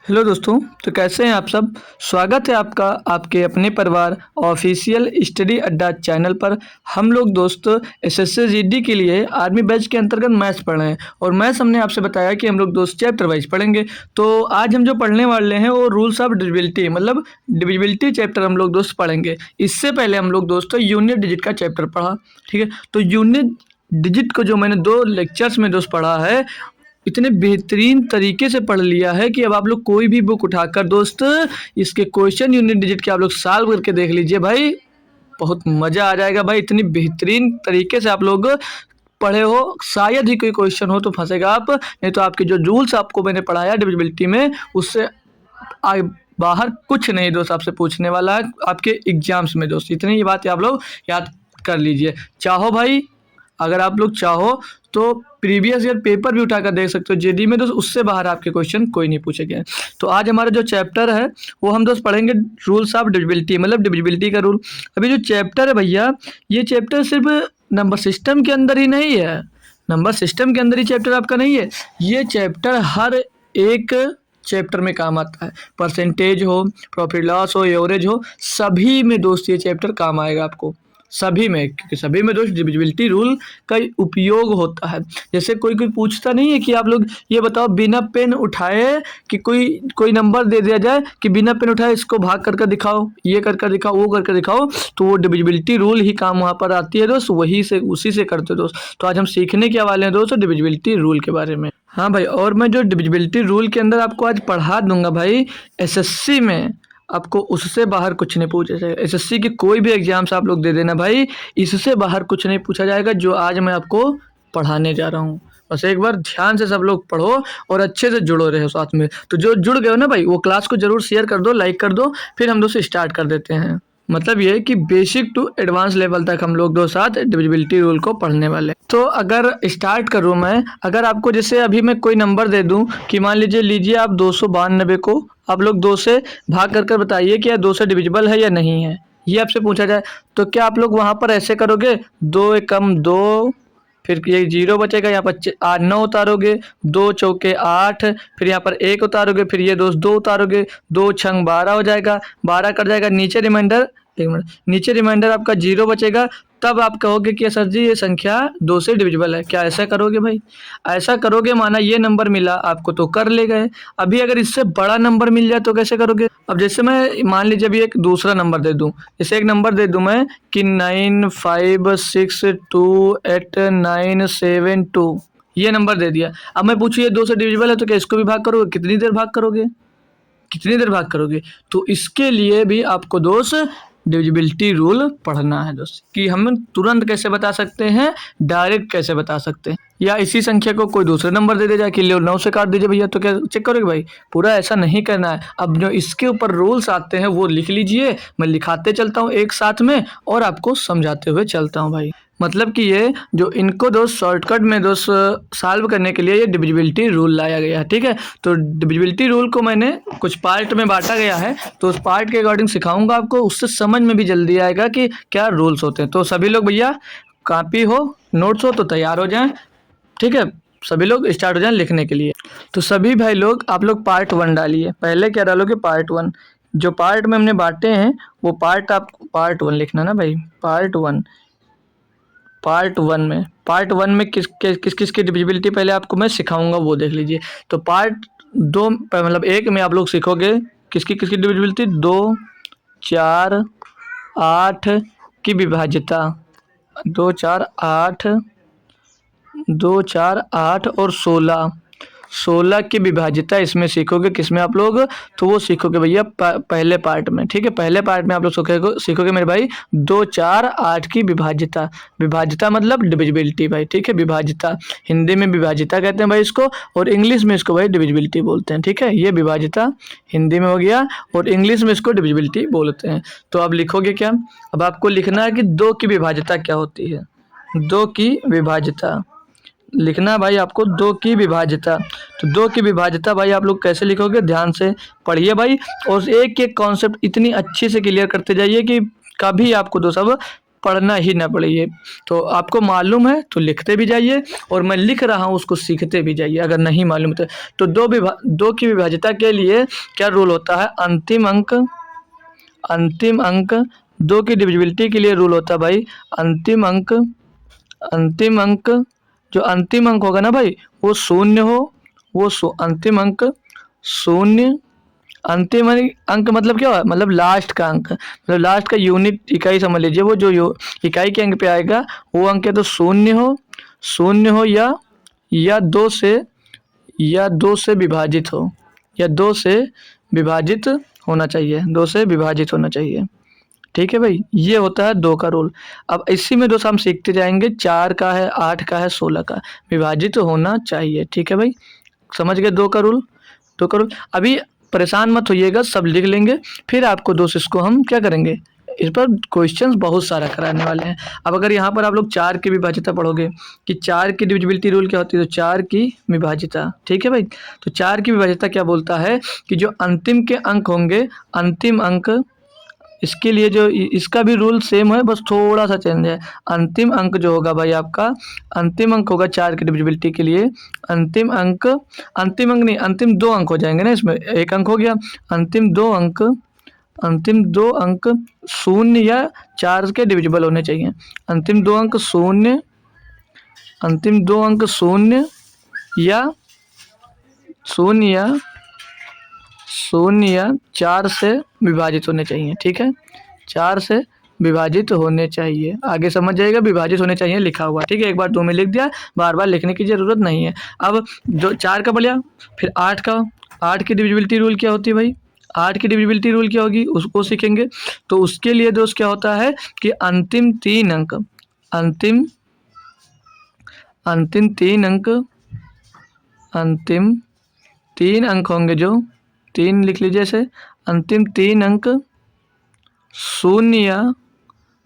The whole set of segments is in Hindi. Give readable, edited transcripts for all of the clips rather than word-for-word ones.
हेलो दोस्तों। तो कैसे हैं आप सब। स्वागत है आपका आपके अपने परिवार ऑफिशियल स्टडी अड्डा चैनल पर। हम लोग दोस्त एसएससी जीडी के लिए आर्मी बैच के अंतर्गत मैथ्स पढ़ रहे हैं और मैथ्स हमने आपसे बताया कि हम लोग दोस्त चैप्टर वाइज पढ़ेंगे। तो आज हम जो पढ़ने वाले हैं वो रूल्स ऑफ डिविजिबिलिटी मतलब डिविजिबिलिटी चैप्टर हम लोग दोस्त पढ़ेंगे। इससे पहले हम लोग दोस्तों यूनिट डिजिट का चैप्टर पढ़ा। ठीक है, तो यूनिट डिजिट को जो मैंने 2 लेक्चर्स में दोस्त पढ़ा है, इतने बेहतरीन तरीके से पढ़ लिया है कि अब आप लोग कोई भी बुक उठाकर दोस्त इसके क्वेश्चन यूनिट डिजिट के आप लोग सॉल्व करके देख लीजिए भाई, बहुत मज़ा आ जाएगा भाई। इतनी बेहतरीन तरीके से आप लोग पढ़े हो, शायद ही कोई क्वेश्चन हो तो फंसेगा आप, नहीं तो आपके जो रूल्स आपको मैंने पढ़ाया डिविजिबिलिटी में उससे बाहर कुछ नहीं दोस्त आपसे पूछने वाला है आपके एग्जाम्स में दोस्त। इतनी ही बात आप लोग याद कर लीजिए। चाहो भाई, अगर आप लोग चाहो तो प्रीवियस ईयर पेपर भी उठाकर देख सकते हो जेडी में दोस्त, उससे बाहर आपके क्वेश्चन कोई नहीं पूछे गए। तो आज हमारा जो चैप्टर है वो हम दोस्त पढ़ेंगे रूल्स ऑफ डिविजिबिलिटी मतलब डिविजिबिलिटी का रूल। अभी जो चैप्टर है भैया, ये चैप्टर सिर्फ नंबर सिस्टम के अंदर ही नहीं है, नंबर सिस्टम के अंदर ही चैप्टर आपका नहीं है, ये चैप्टर हर एक चैप्टर में काम आता है। परसेंटेज हो, प्रॉफिट लॉस हो, एवरेज हो, सभी में दोस्त ये चैप्टर काम आएगा आपको, सभी में, क्योंकि सभी में दोस्त डिविजिबिलिटी रूल का उपयोग होता है। जैसे कोई कोई पूछता नहीं है कि आप लोग ये बताओ बिना पेन उठाए कि कोई नंबर दे दिया जाए कि बिना पेन उठाए इसको भाग कर दिखाओ, ये कर दिखाओ, वो कर दिखाओ, तो वो डिविजिबिलिटी रूल ही काम वहाँ पर आती है दोस्त, वही से उसी से करते हो दोस्त। तो आज हम सीखने के वाले हैं दोस्त डिविजिबिलिटी रूल के बारे में। हाँ भाई, और मैं जो डिविजिबिलिटी रूल के अंदर आपको आज पढ़ा दूंगा भाई, एसएससी में आपको उससे बाहर कुछ नहीं पूछा जाएगा। एसएससी की कोई भी एग्जाम्स आप लोग दे देना भाई, इससे बाहर कुछ नहीं पूछा जाएगा जो आज मैं आपको पढ़ाने जा रहा हूँ। बस एक बार ध्यान से सब लोग पढ़ो और अच्छे से जुड़ो रहे साथ में। तो जो जुड़ गए हो ना भाई, वो क्लास को जरूर शेयर कर दो, लाइक कर दो, फिर हम दोस्त स्टार्ट कर देते हैं। मतलब ये है कि बेसिक टू एडवांस लेवल तक हम लोग दो साथ डिविजिबिलिटी रूल को पढ़ने वाले। तो अगर स्टार्ट करूँ मैं, अगर आपको जैसे अभी मैं कोई नंबर दे दूं कि मान लीजिए आप 292 को आप लोग 2 से भाग कर बताइए कि यह 2 से डिविजिबल है या नहीं है, ये आपसे पूछा जाए, तो क्या आप लोग वहाँ पर ऐसे करोगे 2 एकम 2, फिर ये 0 बचेगा, यहाँ पर 9 उतारोगे, 2 चौके 8, फिर यहाँ पर 1 उतारोगे, फिर ये दोस्त 2 उतारोगे, 2 छंग 12 हो जाएगा, 12 कट जाएगा, नीचे रिमाइंडर, एक मिनट, नीचे रिमाइंडर आपका 0 बचेगा, तब आप कहोगे कि सर जी ये संख्या 2 से डिविजिबल है। क्या ऐसा करोगे भाई? ऐसा करोगे, माना ये नंबर मिला आपको तो कर ले गए। अभी अगर इससे बड़ा नंबर मिल जाए तो कैसे करोगे? अब जैसे मैं मान लीजिए अभी एक दूसरा नंबर दे दूं, जैसे एक नंबर दे दूं मैं कि 95628972, ये नंबर दे दिया। अब मैं पूछूँ ये 2 से डिविजिबल है तो क्या इसको भी भाग करोगे? कितनी देर भाग करोगे? कितनी देर भाग करोगे? तो इसके लिए भी आपको दोस्त डिविजिबिलिटी रूल पढ़ना है दोस्त, कि हम तुरंत कैसे बता सकते हैं, डायरेक्ट कैसे बता सकते हैं, या इसी संख्या को कोई दूसरे नंबर दे दिया कि लो 9 से काट दीजिए भैया, तो क्या चेक करोगे भाई? पूरा ऐसा नहीं करना है। अब जो इसके ऊपर रूल्स आते हैं वो लिख लीजिए, मैं लिखाते चलता हूँ एक साथ में और आपको समझाते हुए चलता हूँ भाई। मतलब कि ये जो इनको दोस्त शॉर्टकट में दोस्त सॉल्व करने के लिए ये डिविजिबिलिटी रूल लाया गया है। ठीक है, तो डिविजिबिलिटी रूल को मैंने कुछ पार्ट में बांटा गया है, तो उस पार्ट के अकॉर्डिंग सिखाऊंगा आपको, उससे समझ में भी जल्दी आएगा कि क्या रूल्स होते हैं। तो सभी लोग भैया कॉपी हो, नोट्स हो तो तैयार हो जाएं। ठीक है, सभी लोग स्टार्ट हो जाएं लिखने के लिए। तो सभी भाई लोग आप लोग पार्ट 1 डालिए। पहले क्या डालोगे? पार्ट 1। जो पार्ट में हमने बांटे हैं वो पार्ट आप पार्ट 1 लिखना ना भाई, पार्ट 1। पार्ट वन में किस किस की डिविजिबिलिटी पहले आपको मैं सिखाऊंगा, वो देख लीजिए। तो पार्ट 2 मतलब 1 में आप लोग सीखोगे किसकी डिविजिबिलिटी, 2, 4, 8 की विभाज्यता, 2, 4, 8, 2, 4, 8 और 16 की विभाज्यता इसमें सीखोगे। किसमें आप लोग? तो वो सीखोगे भैया पहले पार्ट में। ठीक है, पहले पार्ट में आप लोग सीखोगे मेरे भाई 2, 4, 8 की विभाज्यता। विभाज्यता मतलब डिविजिबिलिटी भाई। ठीक है, विभाज्यता हिंदी में विभाज्यता कहते हैं भाई इसको, और इंग्लिश में इसको भाई डिविजिबिलिटी बोलते हैं। ठीक है, ये विभाज्यता हिंदी में हो गया और इंग्लिश में इसको डिविजिबिलिटी बोलते हैं। तो अब लिखोगे क्या? अब आपको लिखना है कि 2 की विभाज्यता क्या होती है। 2 की विभाज्यता लिखना भाई आपको, 2 की विभाज्यता। तो 2 की विभाज्यता भाई आप लोग कैसे लिखोगे? ध्यान से पढ़िए भाई, और एक एक कॉन्सेप्ट इतनी अच्छे से क्लियर करते जाइए कि कभी आपको दो सब पढ़ना ही ना पड़े ये। तो आपको मालूम है तो लिखते भी जाइए, और मैं लिख रहा हूँ उसको सीखते भी जाइए अगर नहीं मालूम तो दो की विभाज्यता के लिए क्या रूल होता है? अंतिम अंक दो की डिविजिबिलिटी के लिए रूल होता है भाई, अंतिम अंक जो अंतिम अंक होगा ना भाई वो शून्य हो, अंतिम अंक शून्य। अंतिम अंक मतलब क्या हुआ? मतलब लास्ट का अंक, मतलब लास्ट का यूनिट इकाई समझ लीजिए, वो जो इकाई के अंक पे आएगा वो अंक है तो शून्य हो या दो से विभाजित हो, या दो से विभाजित होना चाहिए, दो से विभाजित होना चाहिए। ठीक है भाई, ये होता है दो का रूल। अब इसी में दोस्त हम सीखते जाएंगे, 4 का है, 8 का है, 16 का, विभाजित होना चाहिए। ठीक है भाई, समझ गए दो का रूल? दो का रूल अभी परेशान मत होइएगा, सब लिख लेंगे, फिर आपको दोस्त इसको हम क्या करेंगे, इस पर क्वेश्चंस बहुत सारा कराने वाले हैं। अब अगर यहाँ पर आप लोग 4 की विभाज्यता पढ़ोगे कि 4 की डिविजिबिलिटी रूल क्या होती है, तो 4 की विभाज्यता। ठीक है भाई, तो 4 की विभाज्यता क्या बोलता है कि जो अंतिम के अंक होंगे, अंतिम अंक, इसके लिए जो इसका भी रूल सेम है, बस थोड़ा सा चेंज है। अंतिम अंक जो होगा भाई आपका, अंतिम अंक होगा 4 की डिविजिबिलिटी के लिए, अंतिम अंक नहीं, अंतिम 2 अंक हो जाएंगे ना, इसमें 1 अंक हो गया, अंतिम दो अंक शून्य या 4 के डिविजिबल होने चाहिए। अंतिम दो अंक शून्य या 4 से विभाजित होने चाहिए। ठीक है, 4 से विभाजित होने चाहिए, आगे समझ जाएगा, विभाजित होने चाहिए लिखा हुआ। ठीक है, एक बार 2 में लिख दिया, बार बार लिखने की ज़रूरत नहीं है। अब जो 4 का बढ़िया, फिर 8 की डिविजिबिलिटी रूल क्या होती है भाई? 8 की डिविजिबिलिटी रूल क्या होगी उसको सीखेंगे। तो उसके लिए दोस्त क्या होता है कि अंतिम तीन अंक होंगे, जो 3 लिख लीजिए ऐसे, अंतिम 3 अंक शून्य, या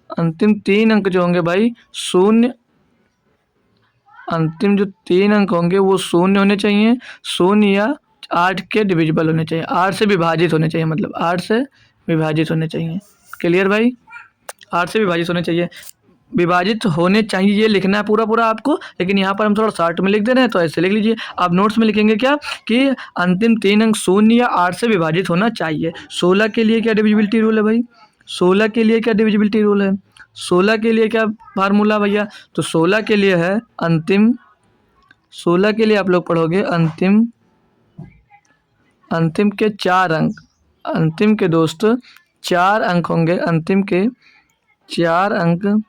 अंतिम 3 अंक जो होंगे भाई शून्य, अंतिम जो 3 अंक होंगे वो शून्य होने चाहिए, शून्य या 8 के डिविजिबल होने चाहिए, 8 से विभाजित होने चाहिए, मतलब 8 से विभाजित होने चाहिए। क्लियर भाई, 8 से विभाजित होने चाहिए, विभाजित होने चाहिए, ये लिखना है पूरा आपको, लेकिन यहाँ पर हम थोड़ा शॉर्ट में लिख दे रहे हैं तो ऐसे लिख लीजिए। आप नोट्स में लिखेंगे क्या कि अंतिम 3 अंक शून्य या 8 से विभाजित होना चाहिए। 16 के लिए क्या डिविजिबिलिटी रूल है भाई? 16 के लिए क्या डिविजिबिलिटी रूल है? 16 के लिए क्या फार्मूला भैया? तो 16 के लिए है अंतिम, 16 के लिए आप लोग पढ़ोगे अंतिम के 4 अंक, अंतिम के दोस्त 4 अंक होंगे, अंतिम के 4 अंक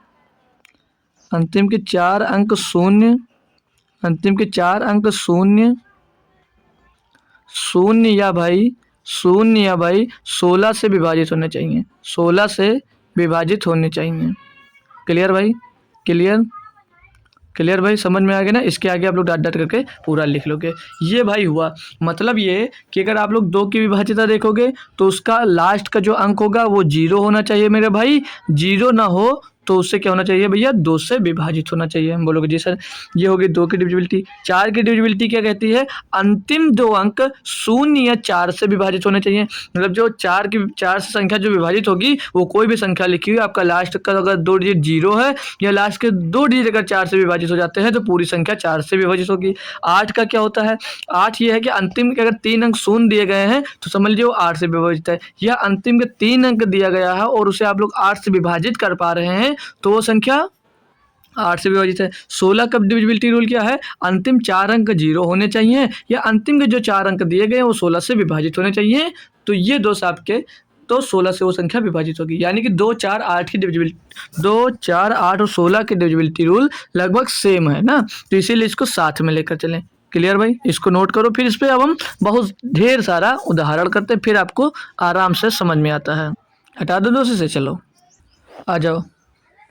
शून्य, अंतिम के 4 अंक शून्य या भाई 16 से विभाजित होने चाहिए, 16 से विभाजित होने चाहिए। क्लियर भाई, क्लियर भाई, समझ में आ गया ना? इसके आगे आप लोग डॉट करके पूरा लिख लोगे। ये भाई हुआ, मतलब ये कि अगर आप लोग 2 की विभाज्यता देखोगे तो उसका लास्ट का जो अंक होगा वो 0 होना चाहिए मेरे भाई, 0 ना हो तो उससे क्या होना चाहिए भैया? 2 से विभाजित होना चाहिए। हम बोलोगे जी सर, ये होगी 2 की डिविजिबिलिटी। 4 की डिविजिबिलिटी क्या कहती है? अंतिम 2 अंक शून्य या 4 से विभाजित होने चाहिए, मतलब जो 4 से संख्या जो विभाजित होगी वो कोई भी संख्या लिखी हुई, आपका लास्ट का अगर 2 डिजिट 0 है या लास्ट के 2 डिजिट अगर 4 से विभाजित हो जाते हैं तो पूरी संख्या 4 से विभाजित होगी। 8 का क्या होता है? 8 ये है कि अंतिम के अगर 3 अंक शून्य दिए गए हैं तो समझ लीजिए वो 8 से विभाजित है, या अंतिम के 3 अंक दिया गया है और उसे आप लोग 8 से विभाजित कर पा रहे हैं तो वो संख्या 8 से विभाजित है। 16 का डिविजिबिलिटी रूल क्या है? अंतिम 4 अंक 0 होने चाहिए, या अंतिम के जो 4 अंक दिए गए हैं वो 16 से विभाजित होने चाहिए। तो ये दोस्त आपके, तो 16 से वो संख्या विभाजित होगी, यानी कि 2, 4, 8 की डिविजिबिलिटी, 2, 4, 8 और 16 के डिविजिबिलिटी रूल लगभग सेम है ना, तो इसीलिए इसको साथ में लेकर चलें। क्लियर भाई, इसको नोट करो, फिर इस पर अब हम बहुत ढेर सारा उदाहरण करते हैं, फिर आपको आराम से समझ में आता है। हटा दो दोस्त से, चलो आ जाओ।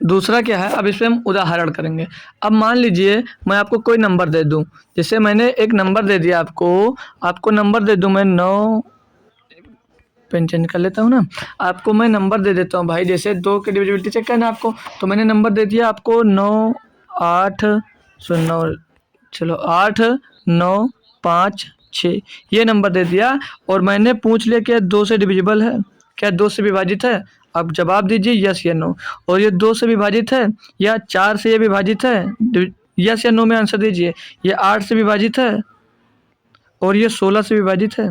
दूसरा क्या है, अब इस पर हम उदाहरण करेंगे। अब मान लीजिए मैं आपको कोई नंबर दे दूं, जैसे मैंने एक नंबर दे दिया आपको नंबर दे दूं मैं 9, पेन चेंज कर लेता हूँ ना, आपको मैं नंबर दे देता हूँ भाई, जैसे 2 की डिविजिबिलिटी चेक करना आपको, तो मैंने नंबर दे दिया आपको 9, 8, 9, चलो 8, 9, 5, 6, ये नंबर दे दिया, और मैंने पूछ लिया कि 2 से डिविजिबल है, क्या 2 से विभाजित है? आप जवाब दीजिए यस या नो। और ये 2 से विभाजित है या 4 से ये विभाजित है? यस या नो में आंसर दीजिए। ये 8 से विभाजित है और ये 16 से विभाजित है।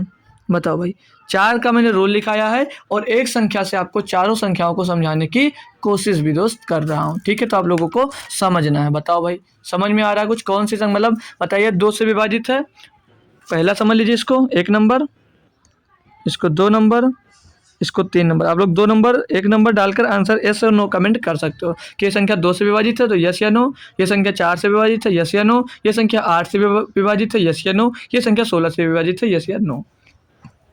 बताओ भाई, 4 का मैंने रोल लिखाया है और एक संख्या से आपको चारों संख्याओं को समझाने की कोशिश भी दोस्त कर रहा हूँ, ठीक है? तो आप लोगों को समझना है। बताओ भाई, समझ में आ रहा है कुछ? कौन सी मतलब बताइए, 2 से विभाजित है, पहला समझ लीजिए इसको 1 नंबर, इसको 2 नंबर, इसको 3 नंबर। आप लोग 2 नंबर 1 नंबर डालकर आंसर यस और नो कमेंट कर सकते हो कि ये संख्या 2 से विभाजित है तो यस या नो, ये संख्या 4 से विभाजित है यस या नो, ये संख्या 8 से विभाजित है यस या नो, ये संख्या 16 से विभाजित है यस या नो,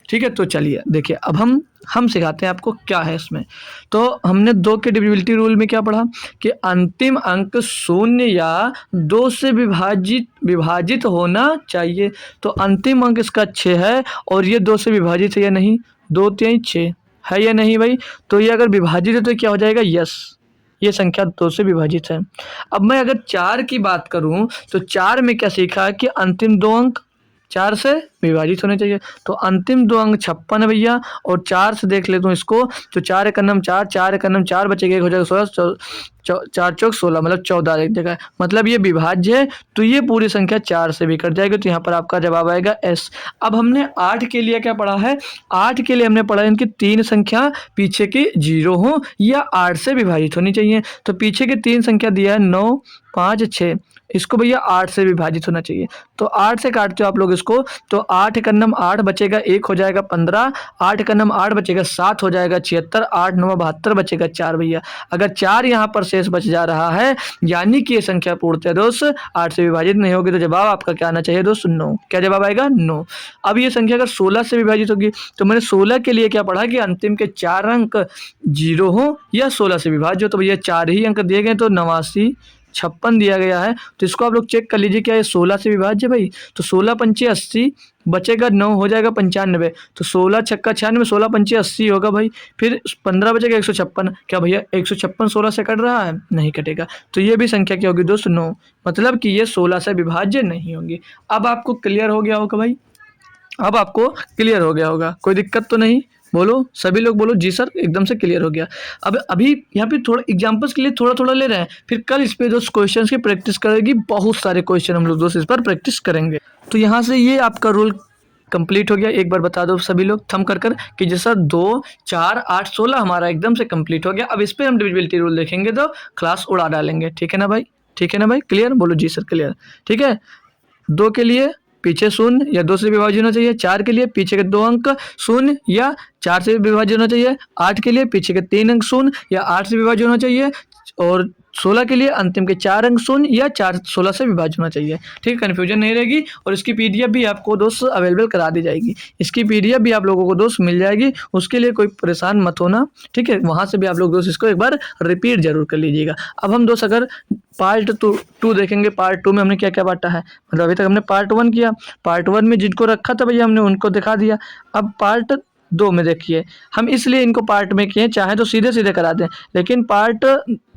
ठीक है? तो चलिए देखिए, अब हम सिखाते हैं आपको क्या है इसमें। तो हमने 2 के डिविजिबिलिटी रूल में क्या पढ़ा कि अंतिम अंक 0 या 2 से विभाजित होना चाहिए। तो अंतिम अंक इसका 6 है और ये 2 से विभाजित है या नहीं? 2 3 6 है या नहीं भाई? तो ये अगर विभाजित है तो क्या हो जाएगा? यस, ये संख्या 2 से विभाजित है। अब मैं अगर 4 की बात करूं तो 4 में क्या सीखा कि अंतिम 2 अंक 4 से विभाजित होने चाहिए। तो अंतिम 2 अंक 56 है भैया, और 4 से देख लेता हूँ इसको, तो 4 एक अन्नम 4, 4 एक अन्नम 4 बचेगा, 1 हो जाएगा 16, 4 चौक 16 मतलब 14 एक जगह, मतलब ये विभाज्य है। तो ये पूरी संख्या 4 से भी कट जाएगी, तो यहाँ पर आपका जवाब आएगा एस। अब हमने 8 के लिए क्या पढ़ा है? 8 के लिए हमने पढ़ा है इनकी 3 संख्या पीछे की 0 हो या 8 से विभाजित होनी चाहिए। तो पीछे की 3 संख्या दिया है 9 5 6, इसको भैया 8 से विभाजित होना चाहिए। तो 8 से काटते हो आप लोग इसको, तो 8 एक अन्नम 8 बचेगा, 1 हो जाएगा 15, 8 एक अन्नम 8 बचेगा, 7 हो जाएगा 76, 8 9 72 बचेगा 4 भैया। अगर 4 यहाँ पर शेष बच जा रहा है, यानी कि ये संख्या पूर्णतः दोस्त 8 से विभाजित नहीं होगी। तो जवाब आपका क्या आना चाहिए दोस्त? नो। क्या जवाब आएगा? नो। अब ये संख्या अगर 16 से विभाजित होगी, तो मैंने 16 के लिए क्या पढ़ा कि अंतिम के 4 अंक 0 हो या 16 से विभाज्य हो। तो भैया 4 ही अंक दिए गए, तो 89 56 दिया गया है। तो इसको आप लोग चेक कर लीजिए, क्या ये 16 से विभाज्य भाई? तो 16 पंचे 80 बचेगा, 9 हो जाएगा 95, तो 16 छक्का 96, 16 पंचे 80 होगा भाई। फिर 15 बचेगा 156, क्या भैया 156 16 से कट रहा है? नहीं कटेगा। तो ये भी संख्या क्या होगी दोस्त? 9, मतलब कि ये 16 से विभाज्य नहीं होगी। अब आपको क्लियर हो गया होगा भाई? अब आपको क्लियर हो गया होगा, कोई दिक्कत तो नहीं? बोलो, सभी लोग बोलो जी सर, एकदम से क्लियर हो गया। अब अभी यहाँ पे थोड़ा एग्जांपल्स के लिए थोड़ा थोड़ा ले रहे हैं, फिर कल इस पे दोस्त क्वेश्चंस की प्रैक्टिस करेगी, बहुत सारे क्वेश्चन हम लोग दोस्त इस पर प्रैक्टिस करेंगे। तो यहाँ से ये आपका रूल कंप्लीट हो गया। एक बार बता दो सभी लोग थम कर कि जैसा 2 4 8 16 हमारा एकदम से कंप्लीट हो गया। अब इस पे हम डिविजिबिलिटी रूल देखेंगे तो क्लास उड़ा डालेंगे, ठीक है ना भाई? ठीक है ना भाई? क्लियर? बोलो जी सर क्लियर। ठीक है, 2 के लिए पीछे 0 या 2 से विभाजित होना चाहिए, 4 के लिए पीछे के 2 अंक 0 या 4 से विभाजित होना चाहिए, 8 के लिए पीछे के 3 अंक 0 या 8 से विभाजित होना चाहिए, और 16 के लिए अंतिम के 4 अंक 0 या 4 16 से विभाजित होना चाहिए। ठीक है, कन्फ्यूजन नहीं रहेगी। और इसकी पीडीएफ भी आपको दोस्त अवेलेबल करा दी जाएगी, इसकी पीडीएफ भी आप लोगों को दोस्त मिल जाएगी, उसके लिए कोई परेशान मत होना। ठीक है, वहाँ से भी आप लोग दोस्त इसको एक बार रिपीट जरूर कर लीजिएगा। अब हम दोस्त अगर पार्ट 2 देखेंगे, पार्ट 2 में हमने क्या क्या बांटा है, मतलब अभी तक हमने पार्ट 1 किया, पार्ट 1 में जिनको रखा था भैया हमने उनको दिखा दिया। अब पार्ट 2 में देखिए, हम इसलिए इनको पार्ट में किए, चाहे तो सीधे सीधे करा दें, लेकिन पार्ट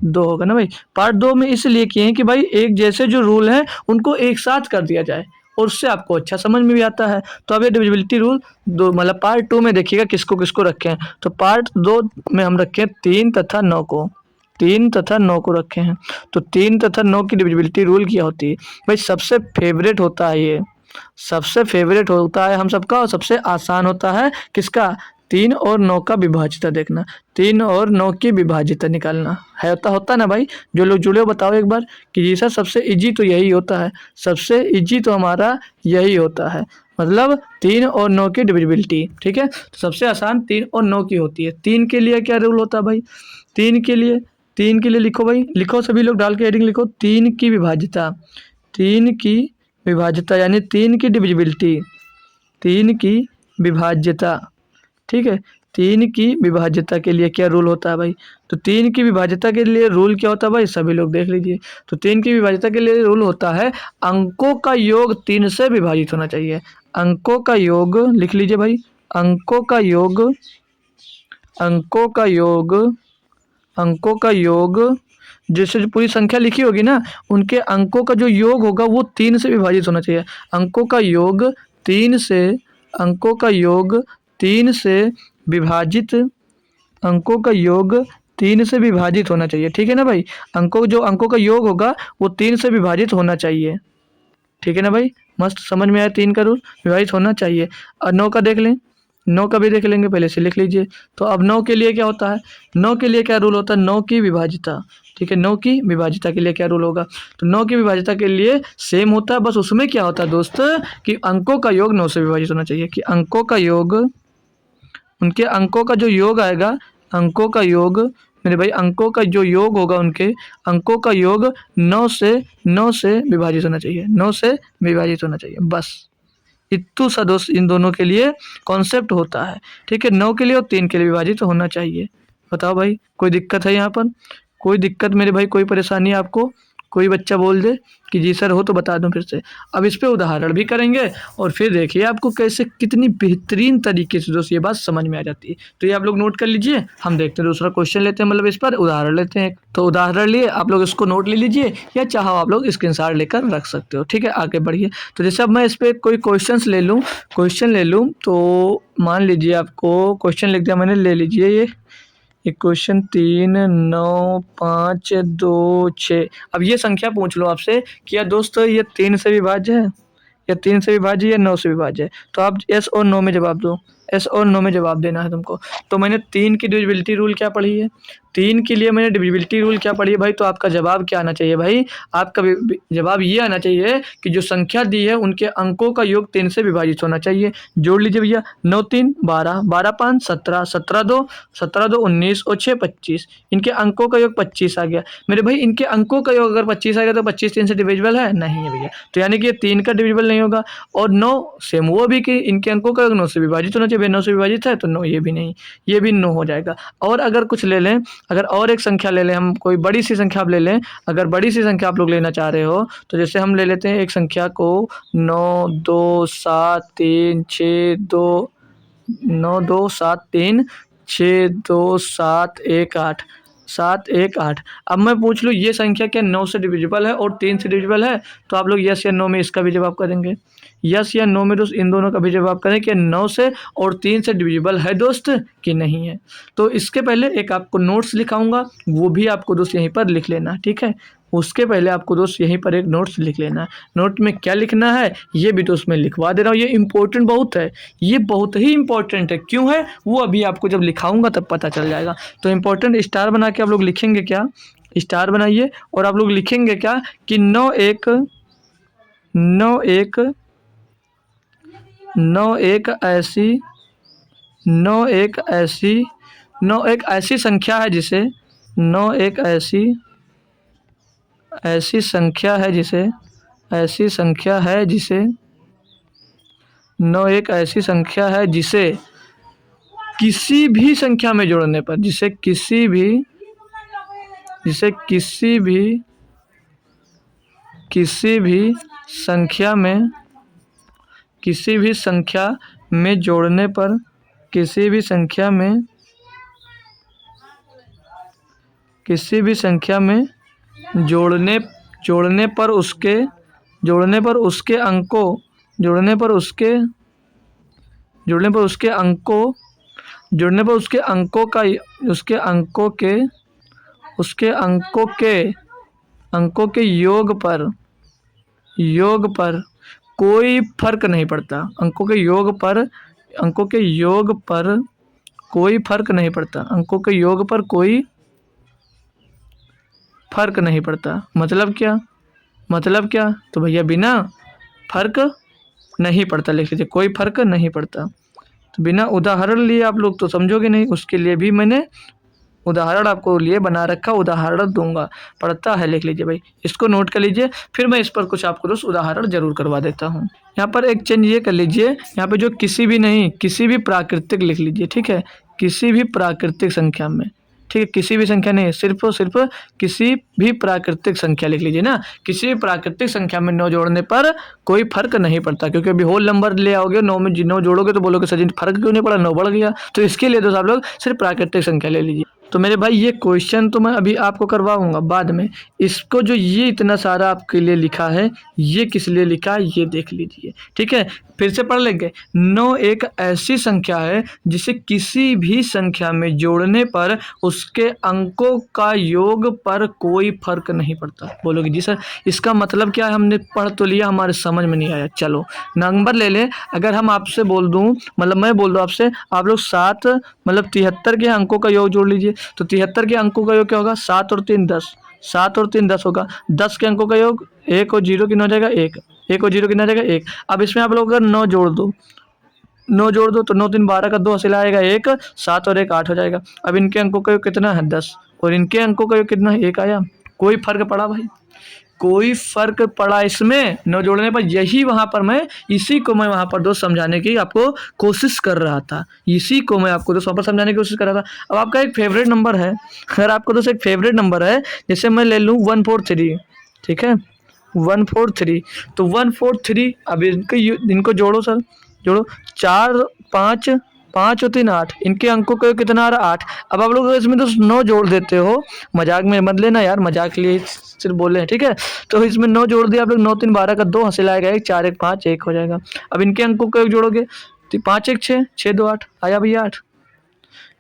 2 होगा ना भाई। पार्ट 2 में इसलिए किए हैं कि भाई एक जैसे जो रूल हैं उनको एक साथ कर दिया जाए, और उससे आपको अच्छा समझ में भी आता है। तो अब ये डिविजिबिलिटी रूल 2 मतलब पार्ट 2 में देखिएगा किसको किसको रखे हैं। तो पार्ट 2 में हम रखे हैं 3 तथा 9 को, 3 तथा 9 को रखे हैं। तो 3 तथा 9 की डिविजिबिलिटी रूल क्या होती है भाई? सबसे फेवरेट होता है ये, सबसे फेवरेट होता है हम सबका, और सबसे आसान होता है किसका? 3 और 9 का विभाजिता देखना, 3 और 9 की विभाजिता निकालना है, होता ना भाई? जो लोग जुड़े हो बताओ एक बार कि जी सर सबसे इजी तो यही होता है, सबसे इजी तो हमारा यही होता है, मतलब 3 और 9 की डिविजिबिलिटी। ठीक है, तो सबसे आसान 3 और 9 की होती है। 3 के लिए क्या रूल होता है भाई? 3 के लिए लिखो भाई, लिखो सभी लोग डाल के हेडिंग लिखो, 3 की विभाजिता, 3 की विभाज्यता यानी 3 की डिविजिबिलिटी, 3 की विभाज्यता। ठीक है, 3 की विभाज्यता के लिए क्या रूल होता है भाई? तो 3 की विभाज्यता के लिए रूल क्या होता है भाई? सभी लोग देख लीजिए। तो 3 की विभाज्यता के लिए रूल होता है अंकों का योग 3 से विभाजित होना चाहिए। अंकों का योग लिख लीजिए भाई, अंकों का योग, अंकों का योग, अंकों का योग, जैसे जो पूरी संख्या लिखी होगी ना, उनके अंकों का जो योग होगा वो 3 से विभाजित होना चाहिए। अंकों का योग 3 से, अंकों का योग 3 से विभाजित अंकों का योग 3 से विभाजित होना चाहिए, ठीक है ना भाई। अंकों का योग होगा वो 3 से विभाजित होना चाहिए, ठीक है ना भाई। मस्त समझ में आया, 3 का रूल विभाजित होना चाहिए। और 9 का देख लें, 9 का भी देख लेंगे, पहले से लिख लीजिए। तो अब 9 के लिए क्या होता है, 9 के लिए क्या रूल होता है, 9 की विभाजिता, ठीक है। 9 की विभाजिता के लिए क्या रूल होगा, तो 9 की विभाजिता के लिए सेम होता है, बस उसमें क्या होता है दोस्त कि अंकों का योग 9 से विभाजित होना चाहिए, कि अंकों का योग, उनके अंकों का जो योग आएगा, अंकों का योग मेरे भाई, अंकों का जो योग होगा, उनके अंकों का योग 9 से विभाजित होना चाहिए, 9 से विभाजित होना चाहिए, बस इतू सा दोस्त इन दोनों के लिए कॉन्सेप्ट होता है, ठीक है। 9 के लिए और 3 के लिए विभाजित होना चाहिए। बताओ भाई, कोई दिक्कत है यहाँ पर, कोई दिक्कत मेरे भाई, कोई परेशानी है आपको, कोई बच्चा बोल दे कि जी सर हो तो बता दूं फिर से। अब इस पे उदाहरण भी करेंगे और फिर देखिए आपको कैसे कितनी बेहतरीन तरीके से दोस्त ये बात समझ में आ जाती है। तो ये आप लोग नोट कर लीजिए, हम देखते हैं दूसरा क्वेश्चन लेते हैं, मतलब इस पर उदाहरण लेते हैं। तो उदाहरण लिए आप लोग इसको नोट ले लीजिए, या चाहो आप लोग स्क्रीनशॉट लेकर रख सकते हो, ठीक है। आगे बढ़िए। तो जैसे अब मैं इस पर कोई क्वेश्चन ले लूँ तो मान लीजिए आपको क्वेश्चन लिख दिया मैंने, ले लीजिए ये इक्वेशन 3, 9, 5, 2, 6। अब ये संख्या पूछ लो आपसे कि यार दोस्त ये 3 से विभाज्य है, या 3 से विभाज्य है या 9 से विभाज्य है। तो आप यस और नो में जवाब दो, यस और नो में जवाब देना है तुमको। तो मैंने 3 की डिविजिबिलिटी रूल क्या पढ़ी है, 3 के लिए मैंने डिविजिबिलिटी रूल क्या पढ़ी है भाई। तो आपका जवाब क्या आना चाहिए भाई, आपका जवाब ये आना चाहिए कि जो संख्या दी है उनके अंकों का योग 3 से विभाजित होना चाहिए। जोड़ लीजिए भैया, 9 3 12, 12 5 17, 17 2 19 और 6 25। इनके अंकों का योग 25 आ गया मेरे भाई। इनके अंकों का योग अगर 25 आ गया तो 25 3 से डिविजिबल है, नहीं है भैया। तो यानी कि ये 3 का डिविजिबल नहीं होगा। और 9 सेम वो भी कि इनके अंकों का योग 9 से विभाजित होना चाहिए, 9 से विभाजित है तो 9, ये भी नहीं, ये भी 9 हो जाएगा। और अगर कुछ ले लें, अगर और एक संख्या ले लें, हम कोई बड़ी सी संख्या आप ले लें, अगर बड़ी सी संख्या आप लोग लेना चाह रहे हो तो जैसे हम ले लेते हैं एक संख्या को 9 2 7 3 6 2 9 2 7 3 6 2 7 1 8, 7 1 8। अब मैं पूछ लूँ ये संख्या क्या 9 से डिविजिबल है और 3 से डिविजिबल है, तो आप लोग यस या नो में इसका भी जवाब करेंगे। यस या नो में दोस्त इन दोनों का भी जवाब करें कि 9 से और 3 से डिविजिबल है दोस्त कि नहीं है। तो इसके पहले एक आपको नोट्स लिखाऊंगा, वो भी आपको दोस्त यहीं पर लिख लेना, ठीक है। उसके पहले आपको दोस्त यहीं पर एक नोट्स लिख लेना है। नोट में क्या लिखना है ये भी दोस्त मैं लिखवा दे रहा हूँ, ये इंपॉर्टेंट बहुत है, ये बहुत ही इंपॉर्टेंट है। क्यों है वो अभी आपको जब लिखाऊंगा तब पता चल जाएगा। तो इंपॉर्टेंट स्टार बना के आप लोग लिखेंगे क्या, स्टार बनाइए और आप लोग लिखेंगे क्या कि 9 एक 9 एक 9 एक ऐसी 9 एक ऐसी 9 एक ऐसी संख्या है जिसे 9 एक ऐसी संख्या है जिसे ऐसी संख्या है जिसे 9 एक ऐसी संख्या है जिसे किसी भी संख्या में जोड़ने पर जिसे किसी भी संख्या में जोड़ने पर किसी भी संख्या में जोड़ने पर उसके अंकों के योग पर कोई फर्क नहीं पड़ता। अंकों के योग पर कोई फर्क नहीं पड़ता। अंकों के योग पर कोई फर्क नहीं पड़ता। मतलब क्या तो भैया बिना फर्क नहीं पड़ता लिख लीजिए, कोई फर्क नहीं पड़ता। तो बिना उदाहरण लिए आप लोग तो समझोगे नहीं, उसके लिए भी मैंने उदाहरण आपको लिए बना रखा, उदाहरण दूंगा। पढ़ता है लिख लीजिए भाई, इसको नोट कर लीजिए, फिर मैं इस पर कुछ आपको दोस्त उदाहरण जरूर करवा देता हूँ। यहाँ पर एक चेंज ये कर लीजिए, यहाँ पे जो किसी भी प्राकृतिक लिख लीजिए, ठीक है। किसी भी प्राकृतिक संख्या में, ठीक है, किसी भी संख्या नहीं, सिर्फ और सिर्फ किसी भी प्राकृतिक संख्या लिख लीजिए ना। किसी भी प्राकृतिक संख्या में 9 जोड़ने पर कोई फर्क नहीं पड़ता, क्योंकि अभी होल नंबर ले आओगे 9 में 9 जोड़ोगे तो बोलोगे सचिन फर्क क्यों नहीं पड़ा, 9 बढ़ गया। तो इसके लिए दोस्त आप लोग सिर्फ प्राकृतिक संख्या ले लीजिए। तो मेरे भाई ये क्वेश्चन तो मैं अभी आपको करवाऊंगा बाद में। इसको जो ये इतना सारा आपके लिए लिखा है, ये किस लिए लिखा है ये देख लीजिए, ठीक है। फिर से पढ़ लेंगे। 9 एक ऐसी संख्या है जिसे किसी भी संख्या में जोड़ने पर उसके अंकों का योग पर कोई फर्क नहीं पड़ता। बोलोगे जी सर इसका मतलब क्या है, हमने पढ़ तो लिया, हमारे समझ में नहीं आया। चलो नंबर ले लें। अगर हम आपसे बोल दूं, मतलब मैं बोल दूं आपसे, आप लोग 7 मतलब 73 के अंकों का योग जोड़ लीजिए, तो 73 के अंकों का योग क्या होगा, 7 और 3 10, 7 और 3 10 होगा। 10 के अंकों का योग 1 और 0 कितना हो जाएगा 1, 1 और 0 कितना हो जाएगा 1। अब इसमें आप लोग अगर 9 जोड़ दो, 9 जोड़ दो तो 9 3 12 का 2 हासिल आएगा 1, 7 और 1 8 हो जाएगा। अब इनके अंकों का योग कितना है 10, और इनके अंकों का योग कितना है 1 आया। कोई फर्क पड़ा भाई, कोई फर्क पड़ा इसमें 9 जोड़ने पर। यही वहां पर मैं इसी को मैं वहां पर दोस्त समझाने की आपको कोशिश कर रहा था, इसी को मैं आपको दोस्त वहां पर समझाने की कोशिश कर रहा था। अब आपका एक फेवरेट नंबर है, अगर आपको दोस्त एक फेवरेट नंबर है, जैसे मैं ले लूँ 143, ठीक है 143, तो 143 अब इनको जोड़ो सर, जोड़ो 4 5 5 और 3 8, इनके अंकों का कितना आ रहा 8। अब आप लोग इसमें तो 9 जोड़ देते हो, मजाक में मत लेना यार, मजाक के लिए सिर्फ बोले हैं, ठीक है। तो इसमें 9 जोड़ दिया आप लोग, 9 3 12 का 2 हासिल आएगा 1, 4 1 5 1 हो जाएगा। अब इनके अंकों का जोड़ोगे तो 5 1 6 6 2 8 आया भैया 8।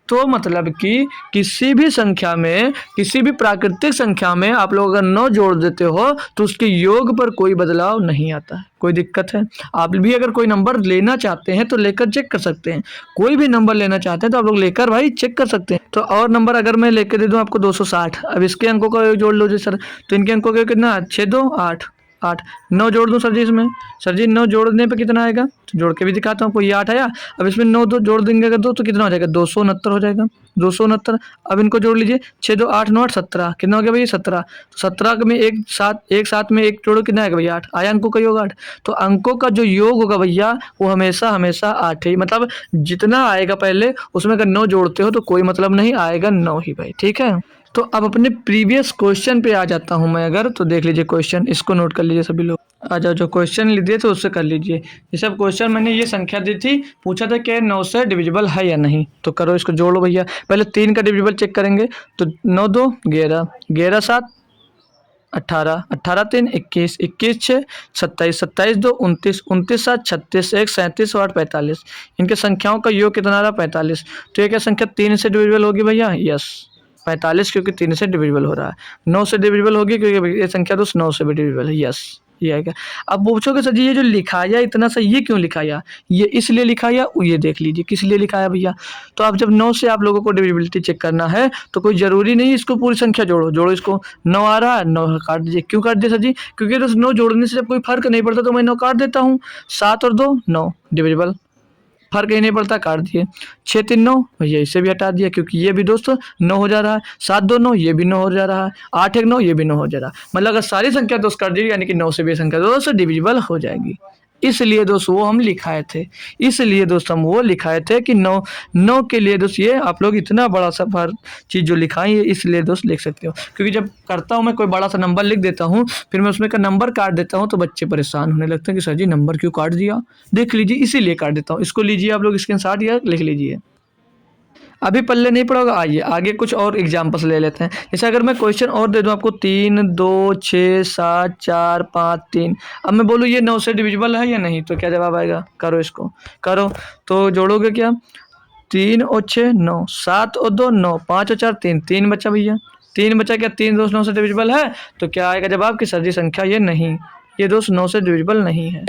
तो मतलब कि किसी भी संख्या में, किसी भी प्राकृतिक संख्या में आप लोग अगर 9 जोड़ देते हो तो उसके योग पर कोई बदलाव नहीं आता है। कोई दिक्कत है? आप भी अगर कोई नंबर लेना चाहते हैं तो लेकर चेक कर सकते हैं, कोई भी नंबर लेना चाहते हैं तो आप लोग लेकर भाई चेक कर सकते हैं। तो और नंबर अगर मैं लेकर दे दूं आपको 260, अब इसके अंकों का योग जोड़ लो जी सर, तो इनके अंकों का कितना 6 2 8 8, 9 जोड़ दूं सर जी इसमें, सर जी 9 जोड़ने पे कितना आएगा, तो जोड़ के भी दिखाता हूँ आपको, ये 8 आया। अब इसमें 9 2 जोड़ देंगे अगर 2 तो कितना हो जाएगा 269 हो जाएगा, 269। अब इनको जोड़ लीजिए 6 2 8 9 8 17, कितना हो गया भैया 17। तो 17 में एक साथ में एक जोड़ो कितना आएगा भैया 8 आया, अंकों का योग 8। तो अंकों का जो योग होगा भैया वो हमेशा हमेशा 8 ही, मतलब जितना आएगा पहले उसमें अगर 9 जोड़ते हो तो कोई मतलब नहीं, आएगा 9 ही भाई, ठीक है। तो अब अपने प्रीवियस क्वेश्चन पे आ जाता हूं मैं, अगर तो देख लीजिए क्वेश्चन, इसको नोट कर लीजिए सभी लोग। आ जाओ, जो क्वेश्चन दिए थे उससे कर लीजिए। ये सब क्वेश्चन मैंने ये संख्या दी थी, पूछा था कि 9 से डिविजिबल है या नहीं, तो करो इसको जोड़ो भैया। पहले 3 का डिविजिबल चेक करेंगे, तो 9 2 11, 11 7 18, 18 3 21, 21 6 27, 27 2 29, 29 7 36 1 37 8 45, इनके संख्याओं का योग कितना रहा 45। तो ये क्या संख्या 3 से डिविजिबल होगी भैया, यस 45, क्योंकि 3 से डिविजिबल हो रहा है। 9 से डिविजिबल होगी क्योंकि ये संख्या दोस्त 9 से भी डिविजिबल है, यस ये आएगा। अब पूछोगे सर जी ये जो लिखाया इतना सा ये क्यों लिखाया, ये इसलिए लिखाया, ये देख लीजिए किस लिए लिखाया भैया। तो आप जब 9 से आप लोगों को डिविजिबिलिटी चेक करना है तो कोई जरूरी नहीं इसको पूरी संख्या जोड़ो, जोड़ो इसको, 9 आ रहा है 9 काट दीजिए। क्यों काट दिया सर जी, क्योंकि दोस्त 9 जोड़ने से जब कोई फर्क नहीं पड़ता तो मैं 9 काट देता हूँ। 7 और 2 9 डिविजिबल, फर्क ही नहीं पड़ता, काट दिए। 6 3 9 भैया इसे भी हटा दिया क्योंकि ये भी दोस्तों 9 हो जा रहा है। 7 2 9 ये भी 9 हो जा रहा है। 8 1 9 ये भी 9 हो जा रहा है। मतलब अगर सारी संख्या दोस्त कर दी यानी कि 9 से भी संख्या दोस्त डिविजिबल हो जाएगी। इसलिए दोस्त वो हम लिखाए थे, इसलिए दोस्त हम वो लिखाए थे कि 9 के लिए दोस्त ये आप लोग इतना बड़ा सा चीज़ जो लिखाई है इसलिए दोस्त लिख सकते हो। क्योंकि जब करता हूँ मैं कोई बड़ा सा नंबर लिख देता हूँ फिर मैं उसमें का नंबर काट देता हूँ तो बच्चे परेशान होने लगते हैं कि सर जी नंबर क्यों काट दिया, देख लीजिए इसीलिए काट देता हूँ। इसको लीजिए आप लोग स्क्रीनशॉट या लिख लीजिए। अभी पल्ले नहीं पड़ा होगा, आइए आगे कुछ और एग्जाम्पल्स ले लेते हैं। जैसे अगर मैं क्वेश्चन और दे दूं आपको 3 2 6 7 4 5 3, अब मैं बोलूँ ये 9 से डिविजिबल है या नहीं, तो क्या जवाब आएगा, करो इसको करो। तो जोड़ोगे क्या, 3 और 6 9, 7 और 2 9, 5 और 4 3, 3 बचा भैया, 3 बचा। क्या 3 दोस्त 9 से डिविजिबल है, तो क्या आएगा जवाब कि सर जी संख्या ये नहीं, ये दोस्त 9 से डिविजिबल नहीं है,